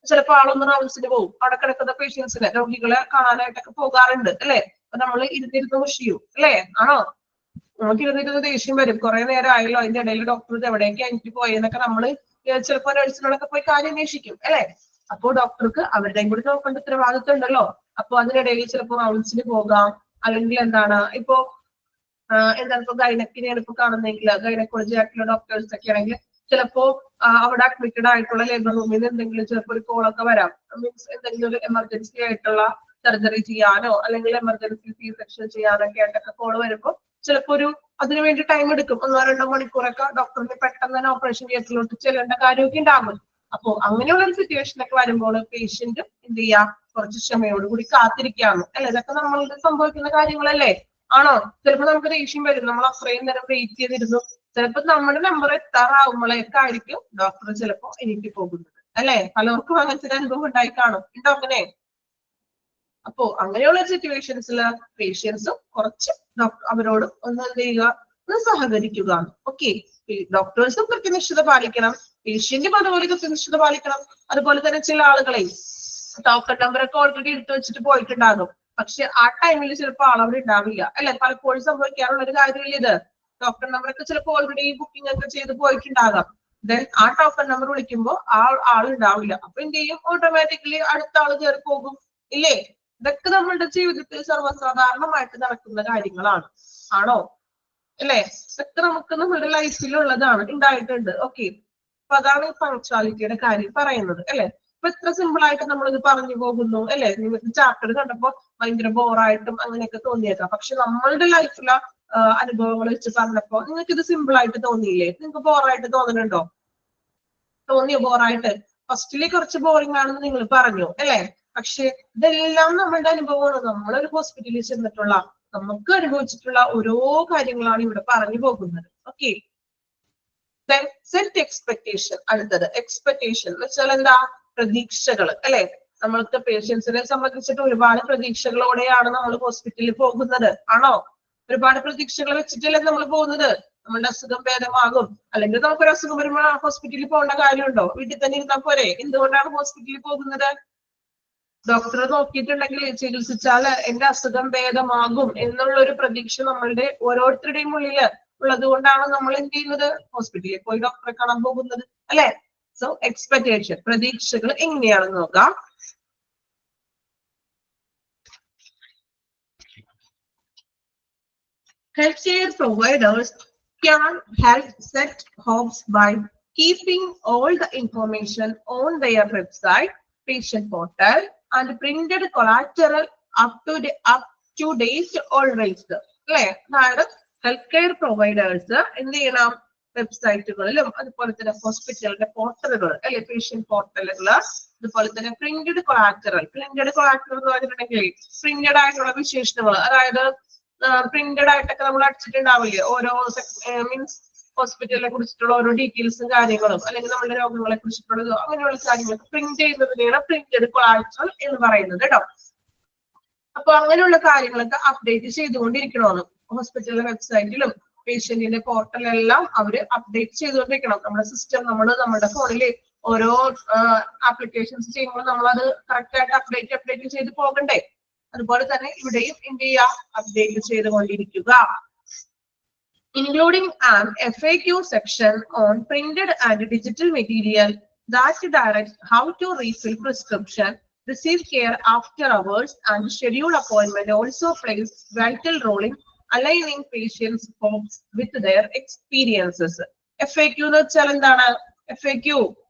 ചിലപ്പോ ആളൊന്ന് റൗണ്ട്സിന് പോകും. അവിടെ കിടക്കുന്ന പേഷ്യൻസിനെ രോഗികളെ കാണാനായിട്ടൊക്കെ പോകാറുണ്ട് അല്ലെ? അപ്പൊ നമ്മൾ ഇരുന്നിരുന്ന് മുഷിയും അല്ലെ? ആണോ? നമുക്ക് ഇരുന്നിരുന്ന് ദേഷ്യം വരും. കുറെ നേരം ആയല്ലോ, അതിന്റെ ഇടയിൽ ഡോക്ടർ എവിടേക്ക് എനിക്ക് പോയെന്നൊക്കെ നമ്മള് ചിലപ്പോ നഴ്സിനോടൊക്കെ പോയി കാര്യം അന്വേഷിക്കും അല്ലെ? അപ്പോ ഡോക്ടർക്ക് അവരുടെയും കൂടി നോക്കേണ്ട ഉത്തരവാദിത്വം ഉണ്ടല്ലോ. അപ്പൊ അതിനിടയിൽ ചിലപ്പോ റൗണ്ട്സിന് പോകാം. അല്ലെങ്കിൽ ഇപ്പോ ഇപ്പൊ ഗൈനക്കിനെയാണ് ഇപ്പൊ കാണുന്നെങ്കിൽ ഗൈനക്കോളജി ആയിട്ടുള്ള ഡോക്ടേഴ്സ് ഒക്കെ ആണെങ്കിൽ ചിലപ്പോ അവിടെ അഡ്മിറ്റഡ് ആയിട്ടുള്ള ലേബർ റൂമിൽ നിന്ന് എന്തെങ്കിലും ചിലപ്പോ ഒരു കോളൊക്കെ വരാം. മീൻസ് എന്തെങ്കിലും ഒരു എമർജൻസി ആയിട്ടുള്ള സർജറി ചെയ്യാനോ അല്ലെങ്കിൽ എമർജൻസി സി സെക്ഷൻ ചെയ്യാനൊക്കെ ആയിട്ടൊക്കെ കോള് വരുമ്പോ ചിലപ്പോ അതിനുവേണ്ടി ടൈം എടുക്കും. 1-2 മണിക്കൂറൊക്കെ ഡോക്ടറിന് പെട്ടെന്ന് തന്നെ ഓപ്പറേഷൻ തിയേറ്ററിലോട്ട് ചെല്ലേണ്ട കാര്യമൊക്കെ ഉണ്ടാകും. അപ്പോ അങ്ങനെയുള്ള ഒരു സിറ്റുവേഷൻ ഒക്കെ വരുമ്പോൾ പേഷ്യന്റ് എന്ത് ചെയ്യാ? കുറച്ച് ക്ഷമയോടുകൂടി കാത്തിരിക്കാണ് അല്ലെ? ഇതൊക്കെ നമ്മൾക്ക് സംഭവിക്കുന്ന കാര്യങ്ങളല്ലേ? ആണോ? ചിലപ്പോ നമുക്ക് ദേഷ്യം വരും. നമ്മൾ അത്രയും നേരം വെയിറ്റ് ചെയ്തിരുന്നു. ചിലപ്പോ നമ്മുടെ നമ്പർ എത്താറാവുമ്പോഴേക്ക് ആയിരിക്കും ഡോക്ടർ ചിലപ്പോ എനിക്ക് പോകുന്നത് അല്ലെ? പലർക്കും അങ്ങനത്തെ ഒരു അനുഭവം ഉണ്ടായി കാണും. ഉണ്ടോ അങ്ങനെ? അപ്പോ അങ്ങനെയുള്ള സിറ്റുവേഷൻസിൽ പേഷ്യൻസും കുറച്ച് അവരോട് എന്ത് ചെയ്യുക? സഹകരിക്കുക. ഓക്കെ, ഡോക്ടേഴ്സും കൃത്യനിഷ്ഠത പാലിക്കണം, പേഷ്യന്റും അതുപോലെ കൃത്യനിഷ്ഠത പാലിക്കണം. അതുപോലെ തന്നെ ചില ആളുകളെ ടോക്കൺ നമ്പറൊക്കെ ഓൾറെഡി എടുത്തു വെച്ചിട്ട് പോയിട്ടുണ്ടാകും. പക്ഷെ ആ ടൈമിൽ ചിലപ്പോൾ ആളവിടെ ഉണ്ടാവില്ല അല്ലെ? പലപ്പോഴും സംഭവിക്കാറുള്ള ഒരു കാര്യമില്ല ഇത്. ടോക്കൺ നമ്പറൊക്കെ ചിലപ്പോൾ ഓൾറെഡി ബുക്കിംഗ് ഒക്കെ ചെയ്ത് പോയിട്ടുണ്ടാകാം. ദെൻ ആ ടോക്കൺ നമ്പർ വിളിക്കുമ്പോൾ ആൾ ഉണ്ടാവില്ല. അപ്പൊ എന്ത് ചെയ്യും? ഓട്ടോമാറ്റിക്കലി അടുത്ത ആള് കയറി പോകും, ഇല്ലേ? ഇതൊക്കെ നമ്മളുടെ ജീവിതത്തിൽ സർവ്വസാധാരണമായിട്ട് നടക്കുന്ന കാര്യങ്ങളാണ്. ആണോ? അല്ലെ? ഇതൊക്കെ നമുക്ക് നമ്മുടെ ലൈഫിലുള്ളതാണ്, ഉണ്ടായിട്ടുണ്ട്. ഓക്കെ, അപ്പൊ അതാണ് പങ്ക്ച്വാലിറ്റിയുടെ കാര്യം പറയുന്നത്, അല്ലെ? അപ്പൊ എത്ര സിമ്പിൾ ആയിട്ട് നമ്മളിത് പറഞ്ഞു പോകുന്നു, അല്ലെ? നിങ്ങൾക്ക് ചാപ്റ്റർ കണ്ടപ്പോ ഭയങ്കര ബോറായിട്ടും അങ്ങനെയൊക്കെ തോന്നിയേക്കാം. പക്ഷെ നമ്മളുടെ ലൈഫിലെ അനുഭവങ്ങൾ വെച്ച് പറഞ്ഞപ്പോ നിങ്ങൾക്ക് ഇത് സിമ്പിൾ ആയിട്ട് തോന്നിയില്ലേ? നിങ്ങൾക്ക് ബോറായിട്ട് തോന്നുന്നുണ്ടോ? തോന്നിയോ ബോറായിട്ട്? ഫസ്റ്റില് കുറച്ച് ബോറിംഗ് ആണെന്ന് നിങ്ങൾ പറഞ്ഞു, അല്ലെ? പക്ഷെ ഇതെല്ലാം നമ്മളുടെ അനുഭവമാണ്. നമ്മളൊരു ഹോസ്പിറ്റലിൽ ചെന്നിട്ടുള്ള, നമുക്ക് അനുഭവിച്ചിട്ടുള്ള ഓരോ കാര്യങ്ങളാണ് ഇവിടെ പറഞ്ഞു പോകുന്നത്. Okay, set expectation. അടുത്തത് എക്സ്പെക്ടേഷൻ എന്ന് വെച്ചാൽ എന്താ? പ്രതീക്ഷകൾ, അല്ലെ? നമ്മൾക്ക് പേഷ്യൻസിനെ സംബന്ധിച്ചിട്ട് ഒരുപാട് പ്രതീക്ഷകളോടെയാണ് നമ്മൾ ഹോസ്പിറ്റലിൽ പോകുന്നത്. ആണോ? ഒരുപാട് പ്രതീക്ഷകൾ വെച്ചിട്ടല്ലേ നമ്മൾ പോകുന്നത്. നമ്മളുടെ അസുഖം ഭേദമാകും, അല്ലെങ്കിൽ നമുക്കൊരു അസുഖം വരുമ്പോൾ ഹോസ്പിറ്റലിൽ പോകേണ്ട കാര്യമുണ്ടോ? വീട്ടിൽ തന്നെ ഇരുന്നാൽ പോരെ? എന്തുകൊണ്ടാണ് ഹോസ്പിറ്റലിൽ പോകുന്നത്? ഡോക്ടർ നോക്കിയിട്ടുണ്ടെങ്കിൽ ചികിത്സിച്ചാൽ എന്റെ അസുഖം ഭേദമാകും എന്നുള്ള ഒരു പ്രതീക്ഷ നമ്മളുടെ ഓരോരുത്തരുടെയും ഉള്ളില് ഉള്ളത് കൊണ്ടാണ് നമ്മൾ എന്ത് ചെയ്യുന്നത്? ഹോസ്പിറ്റലിൽ പോയി ഡോക്ടറെ കാണാൻ പോകുന്നത്, അല്ലെ? സോ എക്സ്പെക്ടേഷൻ, പ്രതീക്ഷകൾ എങ്ങനെയാണെന്ന് നോക്കാം. Healthcare providers can help set hopes by keeping all the information on their website, patient portal, and printed collateral up to date always. അല്ലെ? അതായത് ഹെൽത്ത് കെയർ പ്രൊവൈഡേഴ്സ് എന്ത് ചെയ്യണം? വെബ്സൈറ്റുകളിലും അതുപോലെ തന്നെ ഹോസ്പിറ്റലിന്റെ പോർട്ടലുകൾ, അല്ലെ? പേഷ്യന്റ് പോർട്ടലുകൾ, അതുപോലെ തന്നെ പ്രിന്റഡ് കൊളാറ്ററൽ. പ്രിന്റഡ് കൊളാറ്ററൽ എന്ന് പറഞ്ഞിട്ടുണ്ടെങ്കിൽ പ്രിന്റഡ് ആയിട്ടുള്ള വിശേഷണങ്ങൾ, അതായത് പ്രിന്റഡ് ആയിട്ടൊക്കെ നമ്മൾ അടിച്ചിട്ടുണ്ടാവില്ലേ? ഓരോ മീൻസ് ഹോസ്പിറ്റലിനെ കുറിച്ചിട്ടുള്ള ഓരോ ഡീറ്റെയിൽസും കാര്യങ്ങളും, അല്ലെങ്കിൽ നമ്മുടെ രോഗങ്ങളെ കുറിച്ചിട്ടുള്ളതോ അങ്ങനെയുള്ള കാര്യങ്ങളൊക്കെ പ്രിന്റ് ചെയ്യുന്നതിനെയാണ് പ്രിന്റഡ് കൊളാറ്ററൽ എന്ന് പറയുന്നത്, കേട്ടോ. അപ്പൊ അങ്ങനെയുള്ള കാര്യങ്ങളൊക്കെ അപ്ഡേറ്റ് ചെയ്തുകൊണ്ടിരിക്കണമെന്ന് ഹോസ്പിറ്റലിന്റെ വെബ്സൈറ്റിലും പേഷ്യന്റിന്റെ പോർട്ടലെല്ലാം അവര് അപ്ഡേറ്റ് ചെയ്തുകൊണ്ടിരിക്കണം. നമ്മുടെ സിസ്റ്റം, നമ്മുടെ ഫോണിൽ ഓരോ ആപ്ലിക്കേഷൻസ് ചെയ്യുമ്പോൾ നമ്മൾ അത് കറക്റ്റ് ആയിട്ട് അപ്ഡേറ്റ് ചെയ്ത് പോകണ്ടേ? അതുപോലെ തന്നെ ഇവിടെയും എന്ത് ചെയ്യുക? അപ്ഡേറ്റ് ചെയ്തുകൊണ്ടിരിക്കുക. Including an FAQ section on printed and digital material that directs how to refill prescription, receive care after hours, and schedule appointment also plays vital role in aligning patients' hopes with their experiences. FAQ എന്ന് വെച്ചാൽ എന്താണ്? FAQ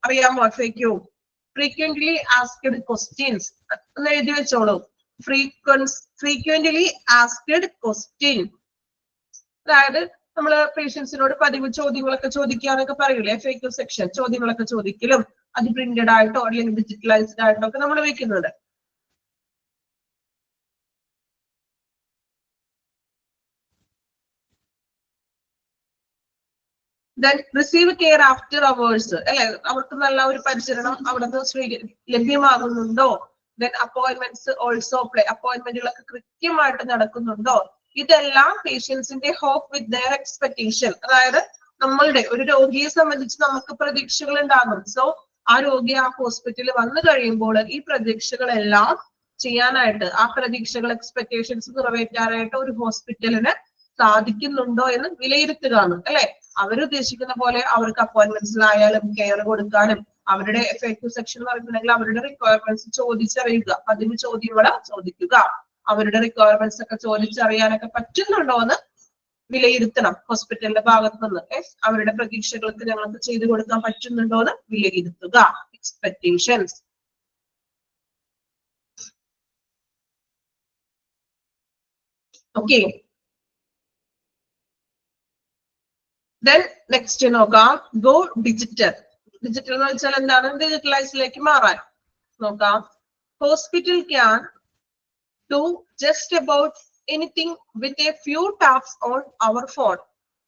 അറിയാമോ? FAQ frequently asked questions എന്ന് എഴുതി വെച്ചോളൂ. frequently asked question, അതായത് നമ്മള് പേഷ്യൻസിനോട് പതിവ് ചോദ്യങ്ങളൊക്കെ ചോദിക്കാന്നൊക്കെ പറയൂലേ? FAQ സെക്ഷൻ, ചോദ്യങ്ങളൊക്കെ ചോദിക്കലും അത് പ്രിന്റഡ് ആയിട്ടോ അല്ലെങ്കിൽ ഡിജിറ്റലൈസ്ഡ് ആയിട്ടോ ഒക്കെ നമ്മൾ വെക്കുന്നത്. Then receive care after hours, അല്ലെ? അവർക്ക് നല്ല ഒരു പരിചരണം അവിടുന്ന് ലഭ്യമാകുന്നുണ്ടോ? Then appointments also play, അപ്പോയിന്റ്മെന്റുകളൊക്കെ കൃത്യമായിട്ട് നടക്കുന്നുണ്ടോ? ഇതെല്ലാം പേഷ്യൻസിന്റെ ഹോപ്പ് വിത്ത് ദെയർ എക്സ്പെക്ടേഷൻ. അതായത് നമ്മളുടെ ഒരു രോഗിയെ സംബന്ധിച്ച് നമുക്ക് പ്രതീക്ഷകൾ ഉണ്ടാകും. സോ ആ രോഗി ആ ഹോസ്പിറ്റലിൽ വന്നു കഴിയുമ്പോൾ ഈ പ്രതീക്ഷകളെല്ലാം ചെയ്യാനായിട്ട്, ആ പ്രതീക്ഷകൾ എക്സ്പെക്ടേഷൻസ് നിറവേറ്റാനായിട്ട് ഒരു ഹോസ്പിറ്റലിന് സാധിക്കുന്നുണ്ടോ എന്ന് വിലയിരുത്തുകയാണ്, അല്ലെ? അവരുദ്ദേശിക്കുന്ന പോലെ അവർക്ക് അപ്പോയിന്റ്മെന്റ്സിലായാലും കെയർ കൊടുക്കാനും, അവരുടെ FAQ സെക്ഷൻ എന്ന് പറഞ്ഞിട്ടുണ്ടെങ്കിൽ അവരുടെ റിക്വയർമെന്റ്സ് ചോദിച്ചറിയുക, പതിവ് ചോദ്യങ്ങൾ ചോദിക്കുക, അവരുടെ റിക്വയർമെന്റ്സ് ഒക്കെ ചോദിച്ചറിയാനൊക്കെ പറ്റുന്നുണ്ടോ എന്ന് വിലയിരുത്തണം ഹോസ്പിറ്റലിന്റെ ഭാഗത്ത് നിന്ന്. അവരുടെ പ്രതീക്ഷകൾക്ക് ഞങ്ങൾക്ക് ചെയ്തു കൊടുക്കാൻ പറ്റുന്നുണ്ടോ എന്ന് വിലയിരുത്തുക. എക്സ്പെക്ടേഷൻസ്. ഓക്കെ, ദെൻ നെക്സ്റ്റ് നോക്കാം. Go digital. ഡിജിറ്റൽ എന്ന് വെച്ചാൽ എന്താണ്? ഡിജിറ്റലൈസിലേക്ക് മാറാൻ നോക്കാം. Hospital can do just about anything with a few taps on our phone,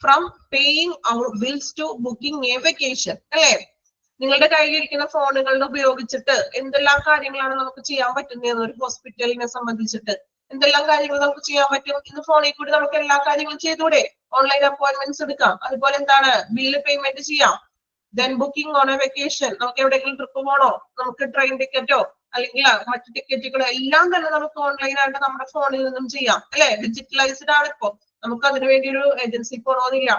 from paying our bills to booking a vacation, അല്ലേ? നിങ്ങളുടെ കയ്യിലിരിക്കുന്ന ഫോണുകളുടെ ഉപയോഗിച്ചിട്ട് എന്തെല്ലാം കാര്യങ്ങളാണ് നമുക്ക് ചെയ്യാൻ പറ്റുന്നത്? ഒരു ഹോസ്പിറ്റലിനെ സംബന്ധിച്ചിട്ട് എന്തെല്ലാം കാര്യങ്ങൾ നമുക്ക് ചെയ്യാൻ പറ്റും? ഇന്ന് ഫോണിൽ കൂടി നമുക്ക് എല്ലാ കാര്യങ്ങളും ചെയ്തൂടെ? ഓൺലൈൻ അപ്പോയിന്റ്മെന്റ്സ് എടുക്കാം, അതുപോലെ എന്താണ് ബില്ല് പേയ്മെന്റ് ചെയ്യാം. Then booking on A vacation, നമുക്ക് എവിടെയെങ്കിലും ട്രിപ്പ് പോകണോ? നമുക്ക് ട്രെയിൻ ടിക്കറ്റോ അല്ലെങ്കിൽ മറ്റു ടിക്കറ്റുകളോ എല്ലാം തന്നെ നമുക്ക് ഓൺലൈനായിട്ട് നമ്മുടെ ഫോണിൽ നിന്നും ചെയ്യാം, അല്ലെ? ഡിജിറ്റലൈസ്ഡ് ആണ് ഇപ്പോ. നമുക്ക് അതിനു വേണ്ടി ഒരു ഏജൻസി പോകണമെന്നില്ല.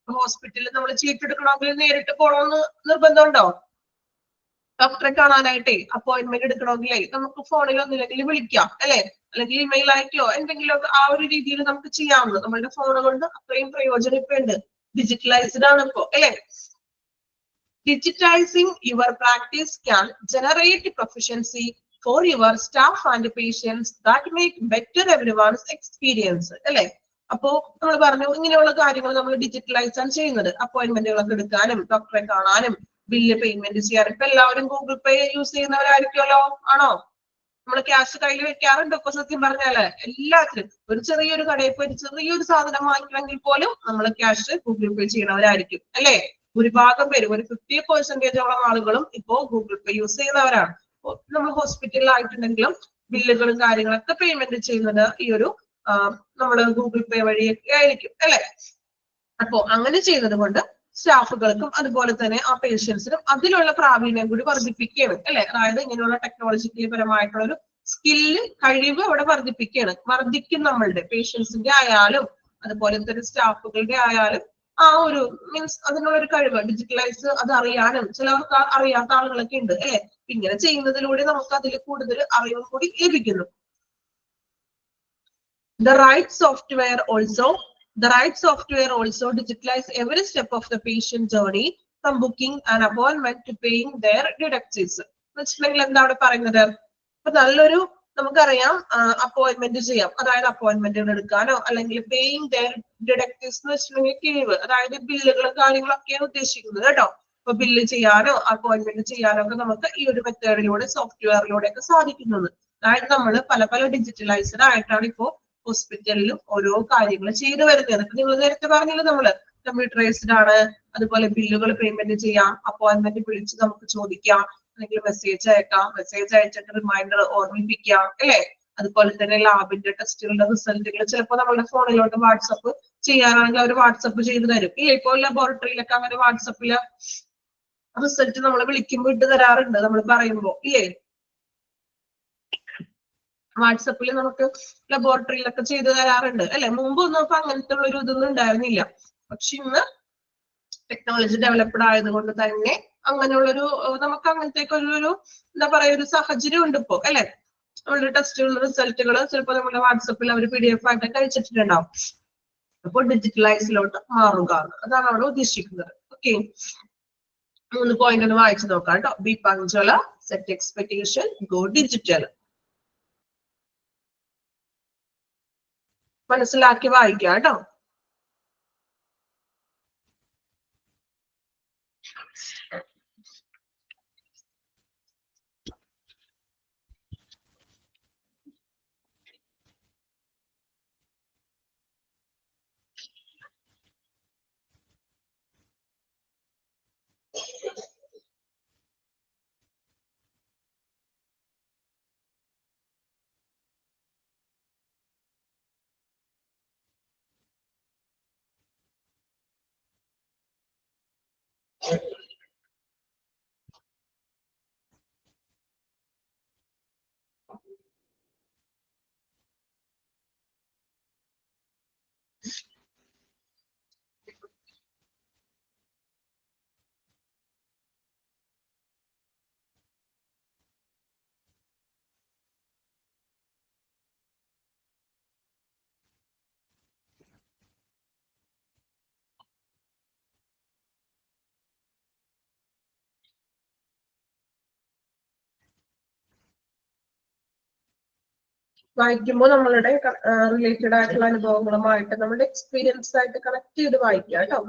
ഹോസ്പിറ്റലിൽ നമ്മൾ ചീട്ട് എടുക്കണമെങ്കിൽ നേരിട്ട് പോകണമെന്ന് നിർബന്ധമുണ്ടോ? ഡോക്ടറെ കാണാനായിട്ടേ അപ്പോയിന്റ്മെന്റ് എടുക്കണമെങ്കിലേ നമുക്ക് ഫോണിൽ ഒന്നില്ലെങ്കിൽ വിളിക്കാം അല്ലെ, അല്ലെങ്കിൽ ഇമെയിൽ അയക്കോ എന്തെങ്കിലും ആ ഒരു രീതിയിൽ നമുക്ക് ചെയ്യാവുന്നത്. നമ്മളുടെ ഫോൺ കൊണ്ട് അത്രയും പ്രയോജനം ഇപ്പൊ ഉണ്ട്. ഡിജിറ്റലൈസ്ഡ് ആണ് ഇപ്പോ അല്ലെ. Digitizing your practice can generate proficiency for your staff and patients that make better everyone's experience. അല്ലെ, അപ്പോ നമ്മൾ പറഞ്ഞു ഇങ്ങനെയുള്ള കാര്യങ്ങൾ നമ്മൾ ഡിജിറ്റലൈസ് ആണ് ചെയ്യുന്നത്. അപ്പോയിന്റ്മെന്റുകളൊക്കെ എടുക്കാനും ഡോക്ടറെ കാണാനും ബില്ല് പേയ്മെന്റ് ചെയ്യാനും. ഇപ്പൊ എല്ലാവരും ഗൂഗിൾ പേ യൂസ് ചെയ്യുന്നവരായിരിക്കുമല്ലോ, ആണോ? നമ്മൾ ക്യാഷ് കയ്യിൽ വെക്കാറുണ്ട് ഇപ്പൊ സത്യം പറഞ്ഞാല്. എല്ലാത്തിനും ഒരു ചെറിയൊരു കടയിൽ പോയി ചെറിയൊരു സാധനം വാങ്ങിക്കണമെങ്കിൽ പോലും നമ്മൾ ക്യാഷ് ഗൂഗിൾ പേ ചെയ്യണവരായിരിക്കും അല്ലെ. ഭൂരിഭാഗം പേരും ഒരു 50% ആളുകളും ഇപ്പോ ഗൂഗിൾ പേ യൂസ് ചെയ്യുന്നവരാണ്. നമ്മൾ ഹോസ്പിറ്റലിൽ ആയിട്ടുണ്ടെങ്കിലും ബില്ലുകളും കാര്യങ്ങളൊക്കെ പേയ്മെന്റ് ചെയ്യുന്നത് ഈ ഒരു നമ്മൾ ഗൂഗിൾ പേ വഴിയൊക്കെ ആയിരിക്കും അല്ലെ. അപ്പോ അങ്ങനെ ചെയ്യുന്നത് കൊണ്ട് സ്റ്റാഫുകൾക്കും അതുപോലെ തന്നെ ആ പേഷ്യൻസിനും അതിലുള്ള പ്രാവീണ്യം കൂടി വർദ്ധിപ്പിക്കുകയാണ് അല്ലെ. അതായത് ഇങ്ങനെയുള്ള ടെക്നോളജിക്കൽ പരമായിട്ടുള്ള ഒരു സ്കില്ല് കഴിവ് അവിടെ വർദ്ധിക്കും. നമ്മളുടെ പേഷ്യൻസിന്റെ ആയാലും അതുപോലെ തന്നെ സ്റ്റാഫുകളുടെ ആയാലും ആ ഒരു മീൻസ് അതിനുള്ള ഒരു കഴിവ് ഡിജിറ്റലൈസ് അത് അറിയാനും ചിലർക്ക് അറിയാത്ത ആളുകളൊക്കെ ഉണ്ട് അല്ലെ. ഇങ്ങനെ ചെയ്യുന്നതിലൂടെ നമുക്ക് അതിൽ കൂടുതൽ അറിവും കൂടി ലഭിക്കുന്നു. The right software also digitalize every step of the patient journey from booking an appointment to paying their deductives. വെച്ചിട്ടുണ്ടെങ്കിൽ എന്താ അവിടെ പറയുന്നത്? ഇപ്പൊ നല്ലൊരു നമുക്കറിയാം അപ്പോയിന്റ്മെന്റ് ചെയ്യാം, അതായത് അപ്പോയിന്റ്മെന്റുകൾ എടുക്കാനോ അല്ലെങ്കിൽ പേയിങ് ദെയർ ഡിഡക്റ്റീവ്സ് എന്ന് വെച്ചിട്ടുണ്ടെങ്കിൽ കിഴിവ്, അതായത് ബില്ലുകളും കാര്യങ്ങളൊക്കെയാണ് ഉദ്ദേശിക്കുന്നത് കേട്ടോ. ഇപ്പൊ ബില്ല് ചെയ്യാനോ അപ്പോയിന്റ്മെന്റ് ചെയ്യാനോ ഒക്കെ നമുക്ക് ഈ ഒരു മെത്തേഡിലൂടെ സോഫ്റ്റ്വെയറിലൂടെ ഒക്കെ സാധിക്കുന്നത്. അതായത് നമ്മൾ പല ഡിജിറ്റലൈസ്ഡ് ആയിട്ടാണ് ഇപ്പോ ഹോസ്പിറ്റലിലും ഓരോ കാര്യങ്ങൾ ചെയ്തു വരുന്നത്. അപ്പൊ നിങ്ങൾ നേരത്തെ പറഞ്ഞില്ല നമ്മള് കമ്പ്യൂട്ടറൈസ്ഡ് ആണ്. അതുപോലെ ബില്ലുകൾ പേയ്മെന്റ് ചെയ്യാം, അപ്പോയിന്റ്മെന്റ് വിളിച്ച് നമുക്ക് ചോദിക്കാം, അല്ലെങ്കിൽ മെസ്സേജ് അയക്കാം, മെസ്സേജ് അയച്ചിട്ട് റിമൈൻഡർ ഓർമ്മിപ്പിക്കാം അല്ലെ. അതുപോലെ തന്നെ ലാബിന്റെ ടെസ്റ്റുകളുടെ റിസൾട്ടുകൾ ചിലപ്പോൾ നമ്മുടെ ഫോണിലോട്ട് വാട്സപ്പ് ചെയ്യാനാണെങ്കിൽ അവർ വാട്സപ്പ് ചെയ്ത് തരും ഇല്ലേ. ഇപ്പോൾ ലബോറട്ടറിയിലൊക്കെ അങ്ങനെ വാട്സപ്പില് റിസൾട്ട് നമ്മൾ വിളിക്കുമ്പോൾ ഇട്ട് തരാറുണ്ട് നമ്മൾ പറയുമ്പോ ഇല്ലേ. വാട്സപ്പിൽ നമുക്ക് ലബോറട്ടറിയിലൊക്കെ ചെയ്തു തരാറുണ്ട് അല്ലെ. മുമ്പൊന്നും അപ്പൊ അങ്ങനത്തെ ഒരു ഇതൊന്നും ഉണ്ടായിരുന്നില്ല. പക്ഷെ ഇന്ന് ടെക്നോളജി ഡെവലപ്ഡ് ആയതുകൊണ്ട് തന്നെ അങ്ങനെയുള്ളൊരു നമുക്ക് അങ്ങനത്തേക്ക് ഒരു എന്താ പറയാ ഒരു സാഹചര്യം ഉണ്ട് ഇപ്പോ അല്ലെ. നമ്മളുടെ ടെസ്റ്റുകളുടെ റിസൾട്ടുകൾ ചിലപ്പോൾ നമ്മുടെ വാട്സപ്പിൽ അവർ PDF ആയിട്ടൊക്കെ അയച്ചിട്ടുണ്ടാവും. അപ്പോൾ ഡിജിറ്റലൈസിലോട്ട് മാറുക, അതാണ് അവിടെ ഉദ്ദേശിക്കുന്നത്. ഓക്കെ, 3 പോയിന്റ് ഒന്ന് വായിച്ചു നോക്കാം കേട്ടോ. B punctual, set expectation, go digital. മനസ്സിലാക്കി വായിക്കാം കേട്ടോ. വായിക്കുമ്പോൾ നമ്മളുടെ റിലേറ്റഡ് ആയിട്ടുള്ള അനുഭവങ്ങളുമായിട്ട് നമ്മുടെ എക്സ്പീരിയൻസ് ആയിട്ട് കണക്ട് ചെയ്ത് വായിക്കുക കേട്ടോ.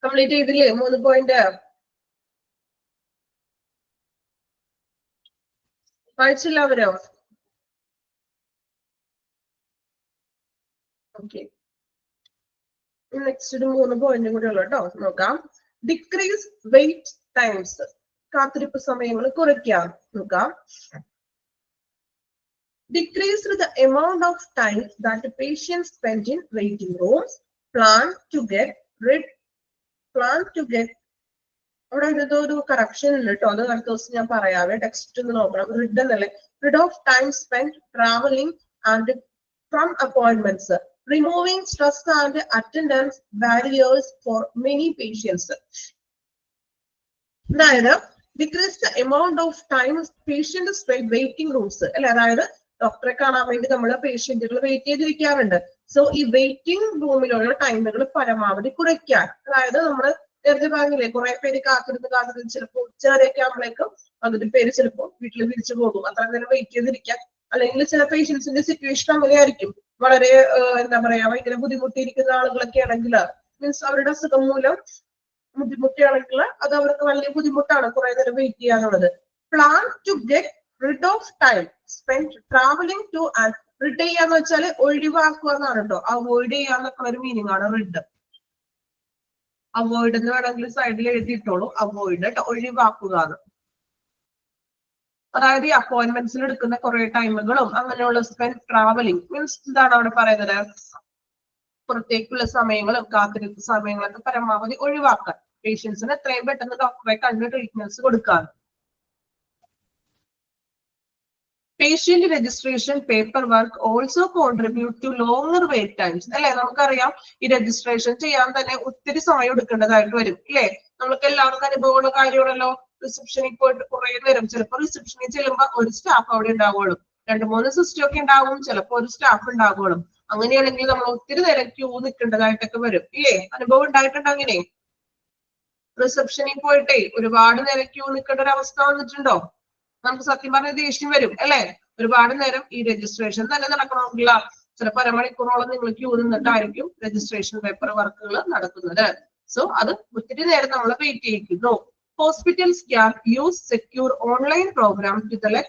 കംപ്ലീറ്റ് ചെയ്തില്ലേ 3 പോയിന്റ്? വായിച്ചില്ല അവരോ? ഓക്കെ, നെക്സ്റ്റ് 3 പോയിന്റ് കൂടെ ഉള്ളു കേട്ടോ. നോക്കാം. ഡിക്രീസ് വെയിറ്റ് ടൈംസ്, കാത്തിരിപ്പ് സമയങ്ങൾ കുറയ്ക്കാം. നോക്കാം. Decrease the amount of time that the patient spent in waiting rooms. Plan to get അവിടെ ഒരു കറക്ഷൻ ഉണ്ട് കേട്ടോ. അത് അടുത്ത ദിവസം ഞാൻ പറയാവേ. ടെക്സ്റ്റ് ഒന്ന് നോക്കണം. റിഡ് എന്നല്ലേ, rid of time spend travelling and from appointments, removing stress and attendance barriers for many patients. അതായത് decrease the amount of time patient spend waiting rooms അല്ലെ. അതായത് ഡോക്ടറെ കാണാൻ വേണ്ടി നമ്മൾ പേഷ്യന്റുകൾ വെയിറ്റ് ചെയ്തിരിക്കാറുണ്ട്. സോ ഈ വെയിറ്റിംഗ് റൂമിലുള്ള ടൈമുകൾ പരമാവധി കുറയ്ക്കാൻ. അതായത് നമ്മൾ നേരത്തെ പറഞ്ഞില്ലേ, കുറെ പേര് കാത്തിരുന്ന് ചിലപ്പോൾ ഉച്ചവരെയൊക്കെ ആകുമ്പോഴേക്കും പകുതി പേര് ചിലപ്പോൾ വീട്ടിൽ തിരിച്ചു പോകും. അത്ര നേരം വെയിറ്റ് ചെയ്തിരിക്കാൻ. അല്ലെങ്കിൽ ചില പേഷ്യൻസിന്റെ സിറ്റുവേഷൻ അങ്ങനെയായിരിക്കും. വളരെ എന്താ പറയാ, ഭയങ്കര ബുദ്ധിമുട്ടിയിരിക്കുന്ന ആളുകളൊക്കെ ആണെങ്കിൽ, മീൻസ് അവരുടെ അസുഖം മൂലം ബുദ്ധിമുട്ടിയാണെങ്കിൽ അത് അവർക്ക് വലിയ ബുദ്ധിമുട്ടാണ് കുറെ നേരം വെയിറ്റ് ചെയ്യാന്നുള്ളത്. Plan to get rid of time spend travelling to and, rid ചെയ്യാന്ന് വെച്ചാൽ ഒഴിവാക്കുക എന്നാണ് കേട്ടോ. അവോയ്ഡ് ചെയ്യാന്നൊക്കെ ഒരു മീനിങ് ആണ് റിഡ്. അവോയ്ഡ് എന്ന് വേണമെങ്കിൽ സൈഡിൽ എഴുതിയിട്ടോളൂ. അവോയ്ഡ് ഒഴിവാക്കുക. അതായത് ഈ അപ്പോയിന്റ്മെന്റ്സിൽ എടുക്കുന്ന കുറെ ടൈമുകളും അങ്ങനെയുള്ള സ്പെൻഡ് ട്രാവലിംഗ് മീൻസ് എന്താണ് അവിടെ പറയുന്നത്, പുറത്തേക്കുള്ള സമയങ്ങളും കാത്തിരിപ്പ് സമയങ്ങളൊക്കെ പരമാവധി ഒഴിവാക്കാൻ. പേഷ്യൻസിന് എത്രയും പെട്ടെന്ന് ഡോക്ടറെ കണ്ട് ട്രീറ്റ്മെന്റ്സ് കൊടുക്കാൻ. Patient registration paper work also contribute to longer wait times അല്ലെ. നമുക്കറിയാം ഈ രജിസ്ട്രേഷൻ ചെയ്യാൻ തന്നെ ഒത്തിരി സമയം എടുക്കേണ്ടതായിട്ട് വരും അല്ലെ. നമ്മൾക്ക് എല്ലാവർക്കും അനുഭവമുള്ള കാര്യമാണല്ലോ. റിസപ്ഷനിൽ പോയിട്ട് കുറെ നേരം, ചിലപ്പോൾ റിസപ്ഷനിൽ ചെല്ലുമ്പോൾ ഒരു സ്റ്റാഫ് അവിടെ ഉണ്ടാവുള്ളൂ, 2-3 സിസ്റ്റം ഒക്കെ ഉണ്ടാവും, ചിലപ്പോൾ ഒരു സ്റ്റാഫ് ഉണ്ടാവുള്ളൂ. അങ്ങനെയാണെങ്കിൽ നമ്മൾ ഒത്തിരി നേരം ക്യൂ നിൽക്കേണ്ടതായിട്ടൊക്കെ വരും ഇല്ലേ. അനുഭവം ഉണ്ടായിട്ടുണ്ട് അങ്ങനെ? റിസപ്ഷനിൽ പോയിട്ടേ ഒരുപാട് നേരം ക്യൂ നിൽക്കേണ്ട ഒരു അവസ്ഥ വന്നിട്ടുണ്ടോ? നമുക്ക് സത്യം പറഞ്ഞ ദേഷ്യം വരും അല്ലെ. ഒരുപാട് നേരം ഈ രജിസ്ട്രേഷൻ തന്നെ നടക്കണമെങ്കിൽ ചിലപ്പോൾ അരമണിക്കൂറോളം നിങ്ങൾ ക്യൂ നിന്നിട്ടായിരിക്കും രജിസ്ട്രേഷൻ പേപ്പർ വർക്കുകൾ നടക്കുന്നത്. സോ അത് ഒത്തിരി നേരം നമ്മൾ wait ചെയ്യിക്കുന്നു. Hospitals can use secure online program to let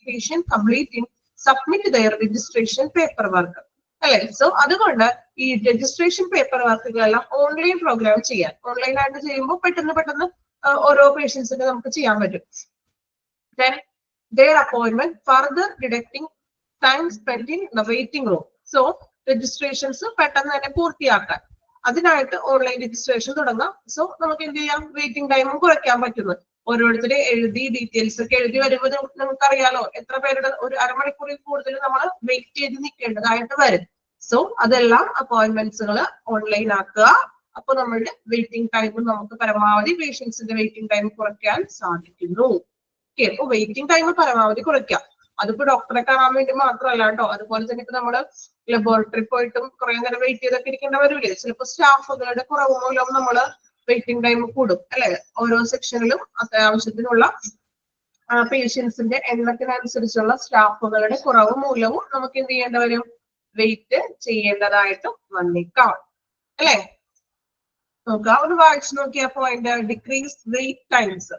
patient completing submit their registration paperwork. അല്ലെ. സോ അതുകൊണ്ട് ഈ രജിസ്ട്രേഷൻ പേപ്പർ വർക്കുകളെല്ലാം ഓൺലൈൻ പ്രോഗ്രാം ചെയ്യാൻ, ഓൺലൈൻ ആയിട്ട് ചെയ്യുമ്പോൾ പെട്ടെന്ന് ഓരോ പേഷ്യൻസിന് നമുക്ക് ചെയ്യാൻ പറ്റും. Then their appointment further deducting time spent in the waiting room. So registrations പെട്ടെന്ന് തന്നെ പൂർത്തിയാക്കാൻ അതിനായിട്ട് ഓൺലൈൻ രജിസ്ട്രേഷൻ തുടങ്ങാം. സോ നമുക്ക് എന്ത് ചെയ്യാം, വെയിറ്റിംഗ് ടൈമും കുറയ്ക്കാൻ പറ്റുന്നു. ഓരോരുത്തരെ എഴുതി ഡീറ്റെയിൽസ് ഒക്കെ എഴുതി വരുമ്പോൾ നമുക്കറിയാലോ എത്ര പേരുടെ ഒരു അരമണിക്കൂറിൽ കൂടുതൽ നമ്മൾ വെയിറ്റ് ചെയ്ത് നിൽക്കേണ്ടതായിട്ട് വരും. സോ അതെല്ലാം അപ്പോയിന്റ്മെന്റ്സുകൾ ഓൺലൈൻ ആക്കുക. അപ്പൊ നമ്മളുടെ വെയിറ്റിംഗ് ടൈം നമുക്ക് പരമാവധി പേഷ്യൻസിന്റെ വെയിറ്റിംഗ് ടൈം കുറയ്ക്കാൻ സാധിക്കുന്നു. ഓക്കെ, അപ്പൊ വെയിറ്റിംഗ് ടൈം പരമാവധി കുറയ്ക്കാം. അതിപ്പോ ഡോക്ടറെ കാണാൻ വേണ്ടി മാത്രമല്ല കേട്ടോ. അതുപോലെ തന്നെ ഇപ്പൊ നമ്മള് ലബോറട്ടറി പോയിട്ടും കുറെ നേരം വെയിറ്റ് ചെയ്തൊക്കെ ഇരിക്കേണ്ട വരില്ലേ. ചിലപ്പോൾ സ്റ്റാഫുകളുടെ കുറവ് മൂലം നമ്മള് വെയിറ്റിംഗ് ടൈം കൂടും അല്ലെ. ഓരോ സെക്ഷനിലും അത്യാവശ്യത്തിനുള്ള പേഷ്യൻസിന്റെ എണ്ണത്തിനനുസരിച്ചുള്ള സ്റ്റാഫുകളുടെ കുറവ് മൂലവും നമുക്ക് എന്ത് ചെയ്യേണ്ട വരും, വെയിറ്റ് ചെയ്യേണ്ടതായിട്ടും വന്നേക്കാം അല്ലെ. നോക്കാം, ഒന്ന് വായിച്ചു നോക്കിയ പോയിന്റ് ഡിക്രീസ് വെയിറ്റ് ടൈംസ്.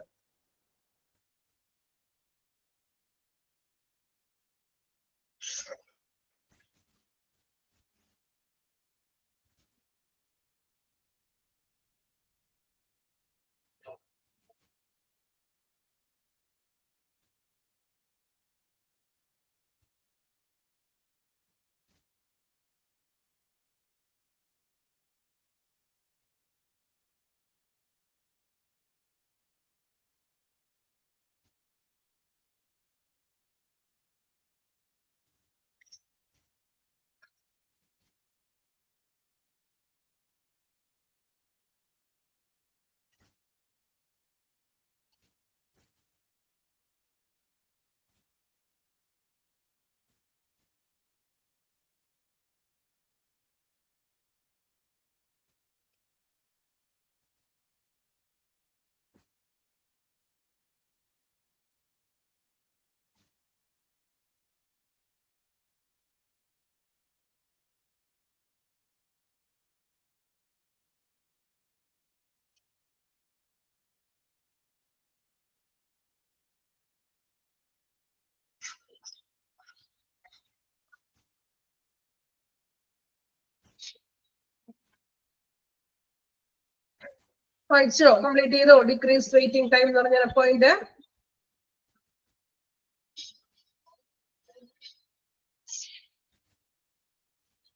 വായിച്ചോ? കംപ്ലീറ്റ് ചെയ്തോ? ഡിക്രീസ് വെയിറ്റിംഗ് ടൈം എന്ന് പറഞ്ഞ പോയിന്റ്.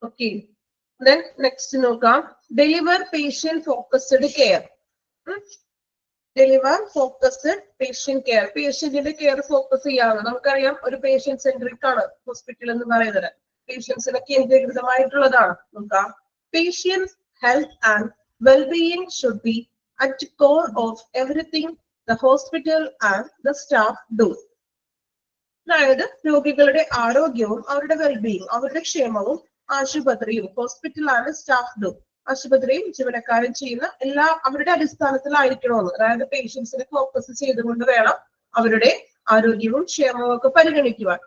ഓക്കെ, then നെക്സ്റ്റ് നോക്കാം. Deliver patient focused care. Deliver focused patient care. പേഷ്യന്റിന്റെ കെയർ ഫോക്കസ് ചെയ്യാവുന്ന, നമുക്കറിയാം ഒരു പേഷ്യന്റ് സെൻട്രിക് ആണ് ഹോസ്പിറ്റൽ എന്ന് പറയുന്നത്. പേഷ്യൻസിനെ കേന്ദ്രീകൃതമായിട്ടുള്ളതാണ്. നോക്കാം, patients health and wellbeing should be at core of everything the hospital and the staff do. അതായത് രോഗികളുടെ ആരോഗ്യവും അവരുടെ വെൽബീയിങ്, അവരുടെ ക്ഷേമവും ആശുപത്രിയും, ഹോസ്പിറ്റൽ ആൻഡ് സ്റ്റാഫ് ഡു, ആശുപത്രിയും ജീവനക്കാരും ചെയ്യുന്ന എല്ലാ അവരുടെ അടിസ്ഥാനത്തിലായിരിക്കണമെന്ന്. അതായത് പേഷ്യൻസിനെ ഫോക്കസ് ചെയ്തുകൊണ്ട് വേണം അവരുടെ ആരോഗ്യവും ക്ഷേമവും ഒക്കെ പരിഗണിക്കുവാൻ.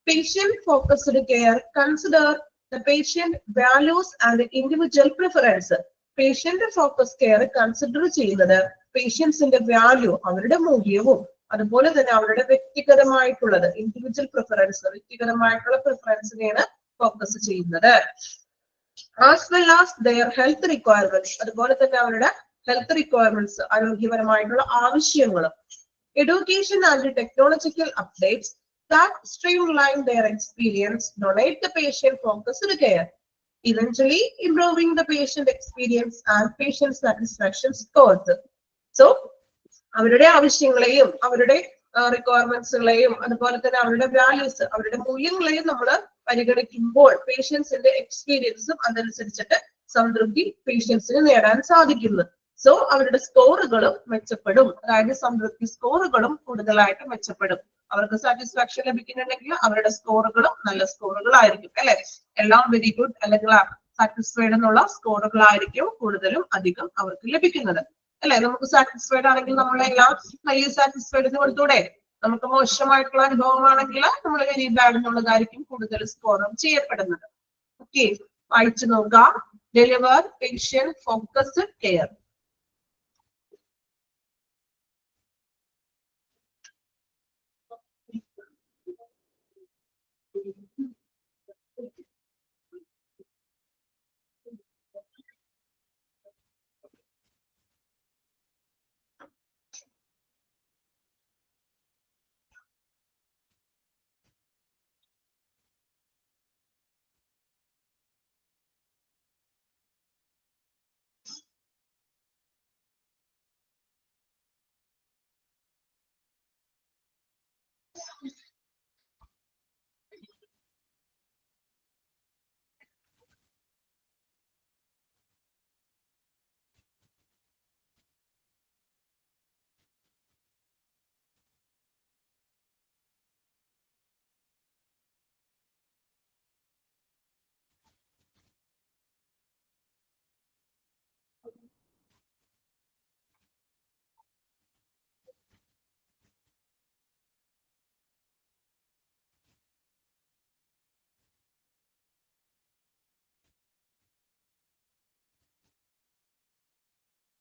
Patient focused care consider the patient values and individual preference. Patient focus care consider ചെയ്യുന്നത് പേഷ്യൻസിന്റെ വാല്യൂ, അവരുടെ മൂല്യവും അതുപോലെ തന്നെ അവരുടെ വ്യക്തിഗതമായിട്ടുള്ളത്, ഇൻഡിവിജ്വൽ പ്രിഫറൻസ്, വ്യക്തിഗതമായിട്ടുള്ള പ്രിഫറൻസിനെയാണ് ഫോക്കസ് ചെയ്യുന്നത്. As well as their health requirements, അതുപോലെ തന്നെ അവരുടെ ഹെൽത്ത് റിക്വയർമെന്റ്സ്, ആരോഗ്യപരമായിട്ടുള്ള ആവശ്യങ്ങളും. Education and technological updates that streamline their experience, donate the patient-focused care, eventually improving the patient experience and patient satisfaction scores. So, അവരുടെ ആവശ്യങ്ങളെയും അവരുടെ റിക്വയർമെന്റ്സുകളെയും അതുപോലെ തന്നെ അവരുടെ വാല്യൂസ്, അവരുടെ മൂല്യങ്ങളെയും നമ്മൾ പരിഗണിക്കുമ്പോൾ പേഷ്യൻസിന്റെ എക്സ്പീരിയൻസും അതനുസരിച്ചിട്ട് സംതൃപ്തി പേഷ്യൻസിന് നേടാൻ സാധിക്കുന്നു. സോ അവരുടെ സ്കോറുകളും മെച്ചപ്പെടും, അതായത് സംതൃപ്തി സ്കോറുകളും കൂടുതലായിട്ട് മെച്ചപ്പെടും. അവർക്ക് സാറ്റിസ്ഫാക്ഷൻ ലഭിക്കുന്നുണ്ടെങ്കിൽ അവരുടെ സ്കോറുകളും നല്ല സ്കോറുകളായിരിക്കും, അല്ലെ? എല്ലാം വെരി ഗുഡ് അല്ലെങ്കിൽ സാറ്റിസ്ഫൈഡ് എന്നുള്ള സ്കോറുകളായിരിക്കും കൂടുതലും അധികം അവർക്ക് ലഭിക്കുന്നത്, അല്ലെ? നമുക്ക് സാറ്റിസ്ഫൈഡ് ആണെങ്കിൽ നമ്മളെല്ലാം വലിയ സാറ്റിസ്ഫൈഡ് എന്ന് കൊടുത്തൂടെ? നമുക്ക് മോശമായിട്ടുള്ള അനുഭവമാണെങ്കിൽ നമ്മൾ വെരി ബാഡ് എന്നുള്ളതായിരിക്കും കൂടുതൽ സ്കോറും ചെയ്യപ്പെടുന്നത്. ഓക്കെ, വായിച്ചു നോക്കാം. Deliver patient focused care.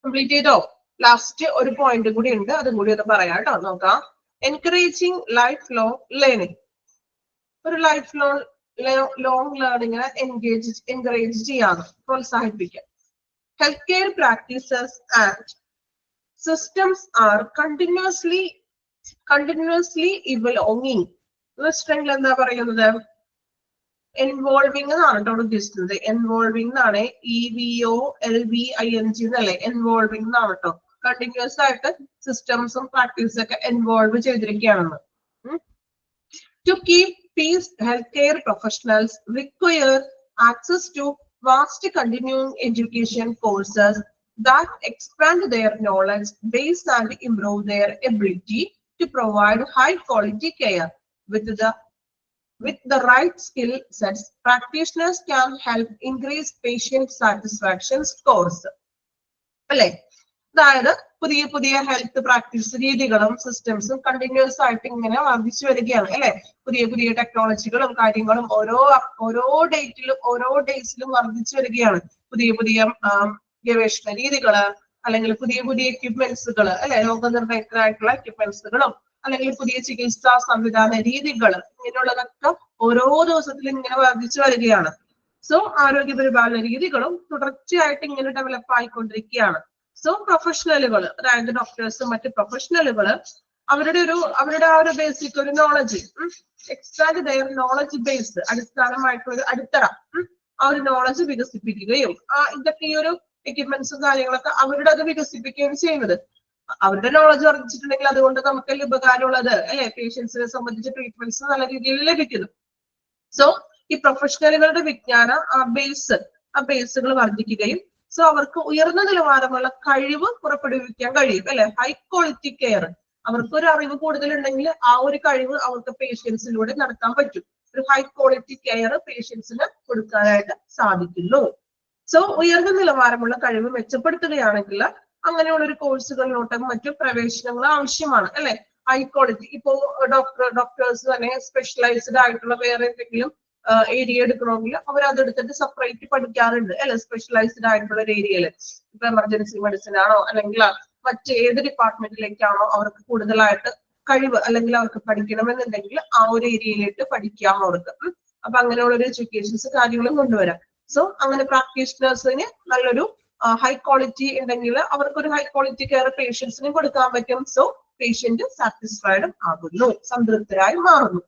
Complete ചെയ്തോ? ലാസ്റ്റ് ഒരു പോയിന്റ് കൂടി ഉണ്ട്, അതും കൂടി ഒന്ന് പറയാം കേട്ടോ. നോക്കാം. Encouraging lifelong learning. ഒരു ലൈഫ് ലോങ് ലേണിംഗിനെ എൻകറേജ് ചെയ്യാറ്, പ്രോത്സാഹിപ്പിക്കാം. Health care practices and systems are continuously evolving. Strength എന്താ പറയുന്നത്? എൻവോൾവിംഗ് എന്നാണ് കേട്ടോ ഉദ്ദേശിക്കുന്നത്. എൻവോൾവിംഗ് എന്നാണ്, EVOLVING എന്നല്ലേ? എൻവോൾവിംഗ് എന്നാണ് കേട്ടോ. കണ്ടിന്യൂസ് ആയിട്ട് സിസ്റ്റംസും പ്രാക്ടീസും ഒക്കെ എൻവോൾവ് ചെയ്തിരിക്കുകയാണെന്ന്. To keep pace, health care professionals require access to vast continuing education courses that expand their knowledge base and improve their ability to provide high quality care. With the right skill sets, practitioners can help increase patient satisfaction scores. അല്ലെ? അതായത് പുതിയ പുതിയ health practice രീതികളും സിസ്റ്റംസും continuous ആയിട്ട് ഇങ്ങനെ വർദ്ധിച്ചു വരികയാണ്, അല്ലെ? പുതിയ പുതിയ ടെക്നോളജികളും കാര്യങ്ങളും ഓരോ ഡേയ്സിലും വർദ്ധിച്ചു വരികയാണ്. പുതിയ പുതിയ ഗവേഷണ രീതികള്, അല്ലെങ്കിൽ പുതിയ പുതിയ എക്യുപ്മെന്റ്സുകള്, അല്ലെ? രോഗനിർണയത്തിനായിട്ടുള്ള എക്യുപ്മെന്റ്സുകളും അല്ലെങ്കിൽ പുതിയ ചികിത്സാ സംവിധാന രീതികൾ, ഇങ്ങനെയുള്ളതൊക്കെ ഓരോ ദിവസത്തിലും ഇങ്ങനെ വർദ്ധിച്ചു വരികയാണ്. സോ ആരോഗ്യ പരിപാലന രീതികളും തുടർച്ചയായിട്ട് ഇങ്ങനെ ഡെവലപ്പ് ആയിക്കൊണ്ടിരിക്കുകയാണ്. സോ പ്രൊഫഷണലുകൾ, അതായത് ഡോക്ടേഴ്സ് മറ്റ് പ്രൊഫഷണലുകൾ അവരുടെ ആ ഒരു ബേസിക് ഒരു knowledge, expand their knowledge base, അടിസ്ഥാനമായിട്ടുള്ള ഒരു അടിത്തറ, ആ ഒരു നോളജ് വികസിപ്പിക്കുകയും ഇതൊക്കെ ഈ ഒരു എക്യുപ്മെന്റ്സും കാര്യങ്ങളൊക്കെ അവരുടെ അത് വികസിപ്പിക്കുകയും ചെയ്യുന്നത്. അവരുടെ നോളജ് വർദ്ധിച്ചിട്ടുണ്ടെങ്കിൽ അതുകൊണ്ട് നമുക്ക് ഉപകാരമുള്ളത് അല്ലെ, പേഷ്യൻസിനെ സംബന്ധിച്ച് ട്രീറ്റ്മെന്റ്സ് നല്ല രീതിയിൽ ലഭിക്കുന്നു. സോ ഈ പ്രൊഫഷണലുകളുടെ വിജ്ഞാന ബേസുകൾ വർദ്ധിക്കുകയും സോ അവർക്ക് ഉയർന്ന നിലവാരമുള്ള കഴിവ് പുറപ്പെടുവിക്കാൻ കഴിയും അല്ലെ, ഹൈ ക്വാളിറ്റി കെയർ. അവർക്ക് ഒരു അറിവ് കൂടുതലുണ്ടെങ്കിൽ ആ ഒരു കഴിവ് അവർക്ക് പേഷ്യൻസിലൂടെ നടത്താൻ പറ്റും. ഒരു ഹൈ ക്വാളിറ്റി കെയർ പേഷ്യൻസിന് കൊടുക്കാനായിട്ട് സാധിക്കുന്നു. സോ ഉയർന്ന നിലവാരമുള്ള കഴിവ് മെച്ചപ്പെടുത്തുകയാണെങ്കിൽ അങ്ങനെയുള്ള ഒരു കോഴ്സുകളിലോട്ടും മറ്റു പ്രവേശനങ്ങൾ ആവശ്യമാണ് അല്ലെ. ഹൈ ക്വാളിറ്റി, ഇപ്പോ ഡോക്ടേഴ്സ് തന്നെ സ്പെഷ്യലൈസ്ഡ് ആയിട്ടുള്ള വേറെ എന്തെങ്കിലും ഏരിയ എടുക്കണമെങ്കിൽ അവർ അതെടുത്തിട്ട് സെപ്പറേറ്റ് പഠിക്കാറുണ്ട് അല്ലെ, സ്പെഷ്യലൈസ്ഡ് ആയിട്ടുള്ള ഒരു ഏരിയയിൽ. ഇപ്പൊ എമർജൻസി മെഡിസിൻ ആണോ അല്ലെങ്കിൽ മറ്റ് ഏത് ഡിപ്പാർട്ട്മെന്റിലേക്കാണോ അവർക്ക് കൂടുതലായിട്ട് കഴിവ് അല്ലെങ്കിൽ അവർക്ക് പഠിക്കണമെന്നുണ്ടെങ്കിൽ ആ ഒരു ഏരിയയിലേക്ക് പഠിക്കാം അവർക്ക്. അപ്പൊ അങ്ങനെയുള്ള ഒരു എഡ്യൂക്കേഷൻസ് കാര്യങ്ങളും കൊണ്ടുവരാം. സോ അങ്ങനെ പ്രാക്ടീഷണേഴ്സിന് നല്ലൊരു ഹൈ ക്വാളിറ്റി ഉണ്ടെങ്കിൽ അവർക്കൊരു ഹൈ ക്വാളിറ്റി കെയർ പേഷ്യൻസിന് കൊടുക്കാൻ പറ്റും. സോ പേഷ്യന്റ് സാറ്റിസ്ഫൈഡ് ആകുന്നു, സംതൃപ്തരായി മാറുന്നു.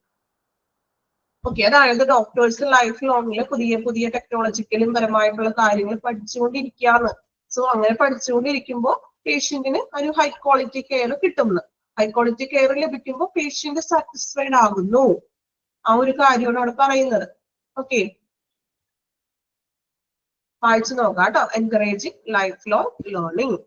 ഓക്കെ, അതായത് ഡോക്ടേഴ്സ് ലൈഫ് ലോങ്ങില് പുതിയ പുതിയ ടെക്നോളജിക്കലും പരമായിട്ടുള്ള കാര്യങ്ങൾ പഠിച്ചുകൊണ്ടിരിക്കുകയാണ്. സോ അങ്ങനെ പഠിച്ചുകൊണ്ടിരിക്കുമ്പോൾ പേഷ്യന്റിന് ഒരു ഹൈ ക്വാളിറ്റി കെയർ കിട്ടുന്നു. ഹൈ ക്വാളിറ്റി കെയർ ലഭിക്കുമ്പോൾ പേഷ്യന്റ് സാറ്റിസ്ഫൈഡ് ആകുന്നു. ആ ഒരു കാര്യമാണ് അവിടെ പറയുന്നത്. ഓക്കെ, വായിച്ചു നോക്കാം കേട്ടോ. Encouraging lifelong learning.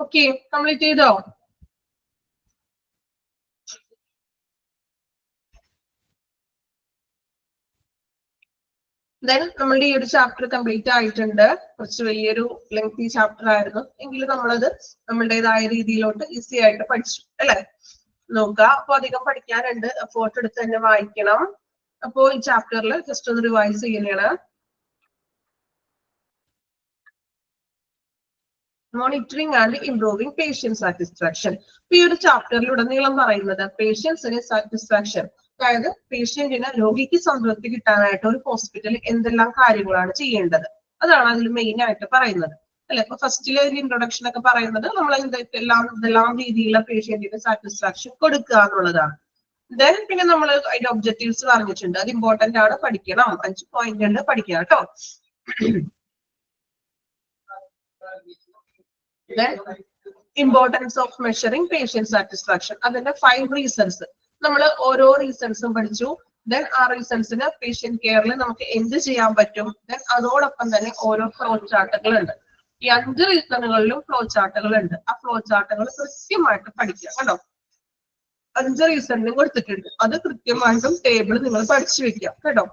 Okay, complete ചെയ്തോ? ദെൻ നമ്മളുടെ ഈ ഒരു ചാപ്റ്റർ കംപ്ലീറ്റ് ആയിട്ടുണ്ട്. കുറച്ച് വലിയൊരു ലെങ്തി ചാപ്റ്റർ ആയിരുന്നു, എങ്കിലും നമ്മളത് നമ്മളുടേതായ രീതിയിലോട്ട് ഈസി ആയിട്ട് പഠിച്ചു അല്ലെ. നോക്കുക, അപ്പൊ അധികം പഠിക്കാനുണ്ട്, എഫോർട്ട് എടുത്ത് തന്നെ വായിക്കണം. അപ്പോ ഈ ചാപ്റ്ററിൽ ജസ്റ്റ് ഒന്ന് റിവൈസ് ചെയ്യുന്നതാണ്. Monitoring and improving patient satisfaction. ഈ ഒരു ചാപ്റ്ററിലുടനീളം പറയുന്നത് പേഷ്യൻസിന് സാറ്റിസ്ഫാക്ഷൻ, അതായത് പേഷ്യന്റിന് രോഗിക്ക് സംതൃപ്തി കിട്ടാനായിട്ട് ഒരു ഹോസ്പിറ്റലിൽ എന്തെല്ലാം കാര്യങ്ങളാണ് ചെയ്യേണ്ടത്, അതാണ് അതിൽ മെയിൻ ആയിട്ട് പറയുന്നത് അല്ലെ. ഇപ്പൊ ഫസ്റ്റിലെ ഒരു ഇൻട്രൊഡക്ഷൻ ഒക്കെ പറയുന്നത് നമ്മൾ എന്തെല്ലാം രീതിയിലുള്ള പേഷ്യന്റിന് സാറ്റിസ്ഫാക്ഷൻ കൊടുക്കുക എന്നുള്ളതാണ്. ദെൻ പിന്നെ നമ്മൾ അതിന്റെ ഒബ്ജക്റ്റീവ്സ് പറഞ്ഞിട്ടുണ്ട്, അത് ഇമ്പോർട്ടന്റ് ആണ്, പഠിക്കണം. 5 പോയിന്റ് ഉണ്ട്, പഠിക്കുക കേട്ടോ. Importance of measuring patient satisfaction, അതിന്റെ 5 റീസൺസ് നമ്മൾ ഓരോ റീസൺസും പഠിച്ചു. ദെൻ ആ റീസൺസിന് പേഷ്യന്റ് കെയറിൽ നമുക്ക് എന്ത് ചെയ്യാൻ പറ്റും. ദെൻ അതോടൊപ്പം തന്നെ ഓരോ ഫ്ലോ ചാർട്ടുകൾ ഉണ്ട്. ഈ 5 റീസണുകളിലും ഫ്ലോ ചാർട്ടുകൾ ഉണ്ട്. ആ ഫ്ലോ ചാർട്ടുകൾ കൃത്യമായിട്ട് പഠിക്കുക കേട്ടോ. 5 റീസണിനും കൊടുത്തിട്ടുണ്ട്, അത് കൃത്യമായിട്ടും ടേബിൾ നിങ്ങൾ പഠിച്ചു വെക്കുക കേട്ടോ.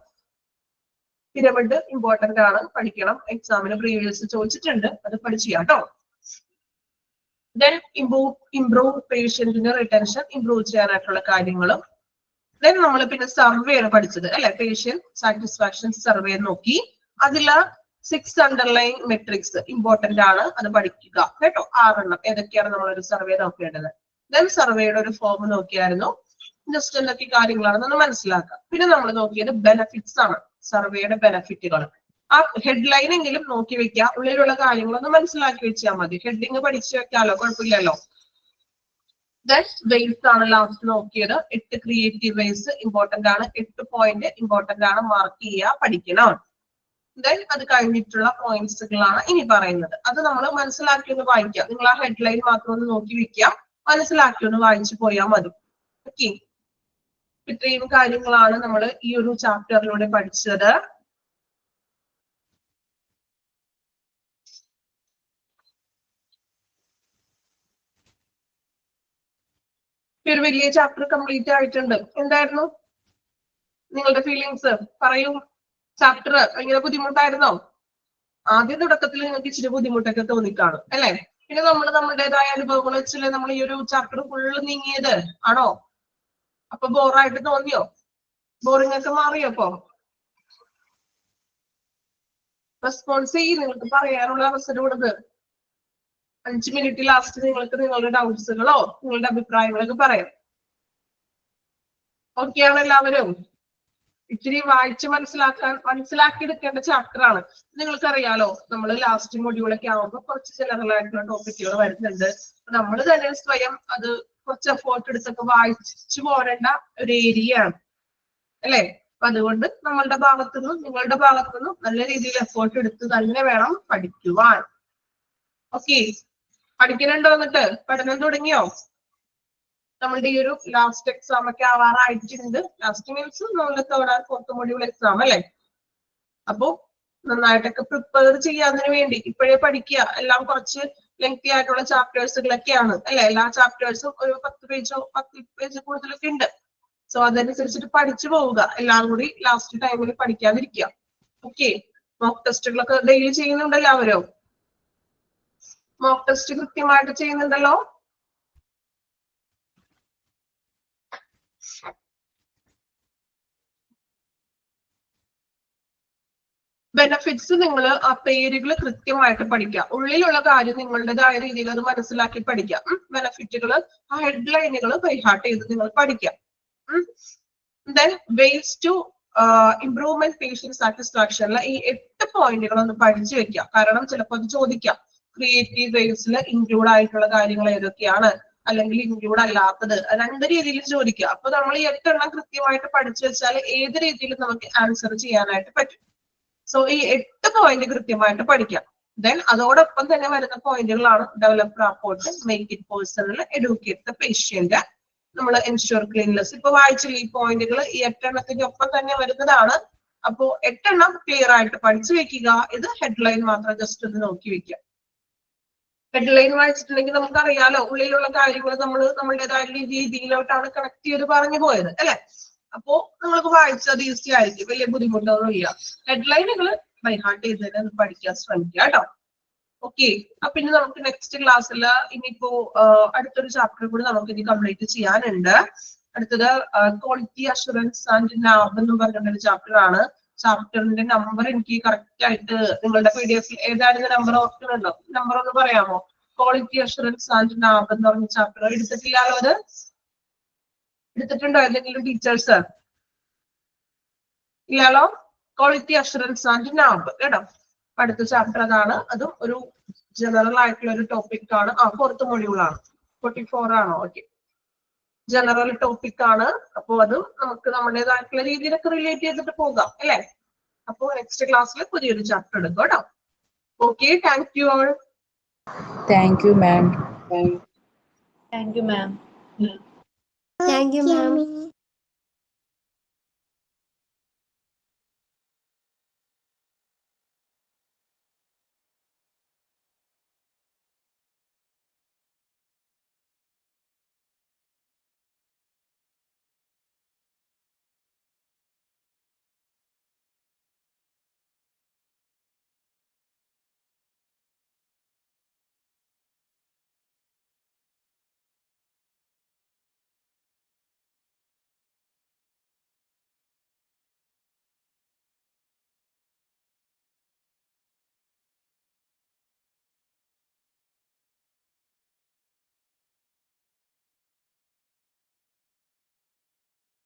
പിരമിഡ് ഇമ്പോർട്ടന്റ് ആണ്, പഠിക്കണം. എക്സാമിന് പ്രീവിയസ് ചോദിച്ചിട്ടുണ്ട്, അത് പഠിച്ചു കേട്ടോ. ദെൻ ഇംപ്രൂവ് പേഷ്യന്റിന്റെ റിട്ടൻഷൻ ഇംപ്രൂവ് ചെയ്യാനായിട്ടുള്ള കാര്യങ്ങളും. ദെൻ നമ്മൾ പിന്നെ സർവേ ആണ് പഠിച്ചത് അല്ലെ, പേഷ്യന്റ് സാറ്റിസ്ഫാക്ഷൻ സർവേ നോക്കി. അതില് 6 അണ്ടർലൈൻ മെട്രിക്സ് ഇമ്പോർട്ടന്റ് ആണ്, അത് പഠിക്കുക കേട്ടോ. 6 എണ്ണം ഏതൊക്കെയാണ് നമ്മളൊരു സർവേ നോക്കേണ്ടത്. ദെൻ സർവേയുടെ ഒരു ഫോം നോക്കിയായിരുന്നു. ജസ്റ്റ് എന്തൊക്കെ കാര്യങ്ങളാണെന്ന് മനസ്സിലാക്കാം. പിന്നെ നമ്മൾ നോക്കിയത് ബെനഫിറ്റ്സ് ആണ്, സർവേയുടെ ബെനഫിറ്റുകൾ. ആ ഹെഡ്ലൈൻ എങ്കിലും നോക്കി വെക്കുക, ഉള്ളിലുള്ള കാര്യങ്ങളൊന്ന് മനസ്സിലാക്കി വെച്ചാൽ മതി. ഹെഡിങ് പഠിച്ചു വെക്കാലോ, കുഴപ്പമില്ലല്ലോ. ദെൻ വെയ്സ് ആണ് ലാസ്റ്റ് നോക്കിയത്. 8 ക്രിയേറ്റീവ് വെയ്സ് ഇമ്പോർട്ടന്റ് ആണ്, 8 പോയിന്റ് ഇമ്പോർട്ടന്റ് ആണ്, മാർക്ക് ചെയ്യുക, പഠിക്കണം. ദെൻ അത് കഴിഞ്ഞിട്ടുള്ള പോയിന്റ്സുകളാണ് ഇനി പറയുന്നത്. അത് നമ്മൾ മനസ്സിലാക്കി ഒന്ന് വായിക്കുക. നിങ്ങൾ ആ ഹെഡ്ലൈൻ മാത്രം ഒന്ന് നോക്കി വെക്കുക, മനസ്സിലാക്കി ഒന്ന് വായിച്ചു പോയാൽ മതി. ഓക്കെ, ഇത്രയും കാര്യങ്ങളാണ് നമ്മൾ ഈ ഒരു ചാപ്റ്ററിലൂടെ പഠിച്ചത്. ഒരു വലിയ ചാപ്റ്റർ കംപ്ലീറ്റ് ആയിട്ടുണ്ട്. എന്തായിരുന്നു നിങ്ങളുടെ ഫീലിങ്സ്? പറയൂ. ചാപ്റ്റർ ഭയങ്കര ബുദ്ധിമുട്ടായിരുന്നോ? ആദ്യ തുടക്കത്തിൽ നിങ്ങൾക്ക് ഇച്ചിരി ബുദ്ധിമുട്ടൊക്കെ തോന്നിക്കാണും അല്ലെ? പിന്നെ നമ്മൾ നമ്മുടേതായ അനുഭവങ്ങൾ വെച്ചല്ലേ നമ്മൾ ഈ ഒരു ചാപ്റ്റർ ഫുള്ള് നീങ്ങിയത് ആണോ? അപ്പൊ ബോറായിട്ട് തോന്നിയോ? ബോറിംഗ് ഒക്കെ മാറിയോ? അപ്പൊ റെസ്പോൺസ് ചെയ്യും, നിങ്ങൾക്ക് പറയാനുള്ള അവസരം കൊടുക്ക്. 5 മിനിറ്റ് ലാസ്റ്റ് നിങ്ങൾക്ക് നിങ്ങളുടെ ഡൗട്ട്സുകളോ നിങ്ങളുടെ അഭിപ്രായങ്ങളൊക്കെ പറയാം. ഓക്കെ ആണ് എല്ലാവരും? ഇച്ചിരി വായിച്ച് മനസ്സിലാക്കിയെടുക്കേണ്ട ചാപ്റ്റർ ആണ്. നിങ്ങൾക്കറിയാലോ, നമ്മൾ ലാസ്റ്റ് മൊഡ്യൂളൊക്കെ ആവുമ്പോൾ കുറച്ച് ജനറൽ ആയിട്ടുള്ള ടോപ്പിക്കുകൾ വരുന്നുണ്ട്. നമ്മൾ തന്നെ സ്വയം അത് കുറച്ച് എഫോർട്ട് എടുത്തൊക്കെ വായിച്ചു പോരേണ്ട ഒരു ഏരിയ ആണ് അല്ലെ? അപ്പൊ അതുകൊണ്ട് നമ്മളുടെ ഭാഗത്തുനിന്നും നിങ്ങളുടെ ഭാഗത്തുനിന്നും നല്ല രീതിയിൽ എഫോർട്ട് എടുത്ത് തന്നെ വേണം പഠിക്കുവാൻ. ഓക്കെ, പഠിക്കുന്നുണ്ടോ? എന്നിട്ട് പഠനം തുടങ്ങിയോ? നമ്മളുടെ ഈ ഒരു ലാസ്റ്റ് എക്സാം ഒക്കെ ആവാറായിട്ടുണ്ട്. ലാസ്റ്റ് മീൻസ് നമ്മളുടെ 3rd and 4th module exam അല്ലെ? അപ്പൊ നന്നായിട്ടൊക്കെ പ്രിപ്പയർ ചെയ്യാതിന് വേണ്ടി ഇപ്പോഴേ പഠിക്കുക. എല്ലാം കുറച്ച് ലെങ്തി ആയിട്ടുള്ള ചാപ്റ്റേഴ്സുകളൊക്കെയാണ് അല്ലെ? എല്ലാ ചാപ്റ്റേഴ്സും ഒരു 10 പേജോ 10 പേജ് കൂടുതലൊക്കെ ഉണ്ട്. സോ അതനുസരിച്ചിട്ട് പഠിച്ചു പോവുക. എല്ലാം കൂടി ലാസ്റ്റ് ടൈമിൽ പഠിക്കാതിരിക്കുക. ഓക്കെ, മോക്ക് ടെസ്റ്റുകളൊക്കെ ഡെയിലി ചെയ്യുന്നുണ്ടല്ലോ അവരോ? മോക്ക് ടെസ്റ്റ് കൃത്യമായിട്ട് ചെയ്യുന്നുണ്ടല്ലോ? ബെനഫിറ്റ്സ് നിങ്ങൾ ആ പേരുകൾ കൃത്യമായിട്ട് പഠിക്കുക. ഉള്ളിലുള്ള കാര്യം നിങ്ങളുടേതായ രീതിയിൽ അത് മനസ്സിലാക്കി പഠിക്കുക. ബെനഫിറ്റുകൾ ആ ഹെഡ്ലൈനുകൾ ബൈഹാർട്ട് ചെയ്ത് നിങ്ങൾ പഠിക്കുക. Then ways to improvement patient സാറ്റിസ്ഫാക്ഷനിലെ ഈ 8 പോയിന്റുകൾ ഒന്ന് പഠിച്ചു വെക്കുക. കാരണം ചിലപ്പോൾ അത് ചോദിക്കാം, ക്രിയേറ്റീവ് വേസിൽ ഇൻക്ലൂഡ് ആയിട്ടുള്ള കാര്യങ്ങൾ ഏതൊക്കെയാണ്, അല്ലെങ്കിൽ ഇൻക്ലൂഡ് അല്ലാത്തത്, 2 രീതിയിൽ ചോദിക്കുക. അപ്പൊ നമ്മൾ ഈ 8 എണ്ണം കൃത്യമായിട്ട് പഠിച്ചു വെച്ചാൽ ഏത് രീതിയിൽ നമുക്ക് ആൻസർ ചെയ്യാനായിട്ട് പറ്റും. സോ ഈ 8 പോയിന്റ് കൃത്യമായിട്ട് പഠിക്കാം. ദെൻ അതോടൊപ്പം തന്നെ വരുന്ന പോയിന്റുകളാണ് develop rapport, make it personal, educate the patient, നമ്മൾ എൻഷുർ ക്ലീൻനെസ്. ഇപ്പൊ വായിച്ചില്ല ഈ പോയിന്റുകൾ, ഈ 8 എണ്ണത്തിന്റെ ഒപ്പം തന്നെ വരുന്നതാണ്. അപ്പോ 8 എണ്ണം ക്ലിയർ ആയിട്ട് പഠിച്ചു വെക്കുക. ഇത് ഹെഡ്ലൈൻ മാത്രം ജസ്റ്റ് ഒന്ന് നോക്കി വെക്കുക. ഹെഡ്ലൈൻ വായിച്ചിട്ടുണ്ടെങ്കിൽ നമുക്കറിയാലോ ഉള്ളിലുള്ള കാര്യങ്ങൾ നമ്മൾ നമ്മുടേതായ രീതിയിലോട്ടാണ് കണക്ട് ചെയ്ത് പറഞ്ഞു പോയത് അല്ലെ? അപ്പോ നിങ്ങൾക്ക് വായിച്ചത് ഈസി ആയിരിക്കും, വലിയ ബുദ്ധിമുട്ടൊന്നും ഇല്ല. ഹെഡ്ലൈനുകൾ ബൈഹാർട്ട് ചെയ്ത് തന്നെ പഠിക്കാൻ ശ്രമിക്കുക കേട്ടോ. ഓക്കെ, അപ്പൊ ഇനി നമുക്ക് നെക്സ്റ്റ് ക്ലാസ്സിൽ ഇനിയിപ്പോ അടുത്തൊരു ചാപ്റ്റർ കൂടി നമുക്ക് ഇനി കംപ്ലീറ്റ് ചെയ്യാനുണ്ട്. അടുത്തത് ക്വാളിറ്റി അഷുറൻസ് ആൻഡ് നാബ് എന്ന് പറഞ്ഞൊരു ചാപ്റ്റർ ആണ്. ചാപ്റ്ററിന്റെ നമ്പർ എനിക്ക് കറക്റ്റ് ആയിട്ട് നിങ്ങളുടെ PDF ഏതായിരുന്നു നമ്പർ ഓർക്കുന്നുണ്ടോ? നമ്പർ ഒന്ന് പറയാമോ? ക്വാളിറ്റി അഷുറൻസ് ആൻഡ് നാബ് എന്ന് പറഞ്ഞ ചാപ്റ്റർ എടുത്തിട്ടില്ലല്ലോ? അത് എടുത്തിട്ടുണ്ടോ ഏതെങ്കിലും ടീച്ചേഴ്സ്? ഇല്ലല്ലോ. ക്വാളിറ്റി അഷുറൻസ് ആൻഡ് നാബ് കേട്ടോ. അടുത്ത ചാപ്റ്റർ അതാണ്. അതും ഒരു ജനറൽ ആയിട്ടുള്ള ഒരു ടോപ്പിക് ആണ്. 4th മൊഡ്യൂൾ ആണ്. 44 ആണോ? ഓക്കെ, ജനറൽ ടോപ്പിക് ആണ്. അപ്പൊ അതും നമുക്ക് നമ്മുടേതായിട്ടുള്ള രീതിയിലൊക്കെ റിലേറ്റ് ചെയ്തിട്ട് പോകാം അല്ലെ? അപ്പൊ നെക്സ്റ്റ് ക്ലാസ്സിൽ പുതിയൊരു ചാപ്റ്റർ എടുക്കും കേട്ടോ. Okay, thank you all. Thank you, ma'am. Thank you, ma'am. Thank you, ma'am.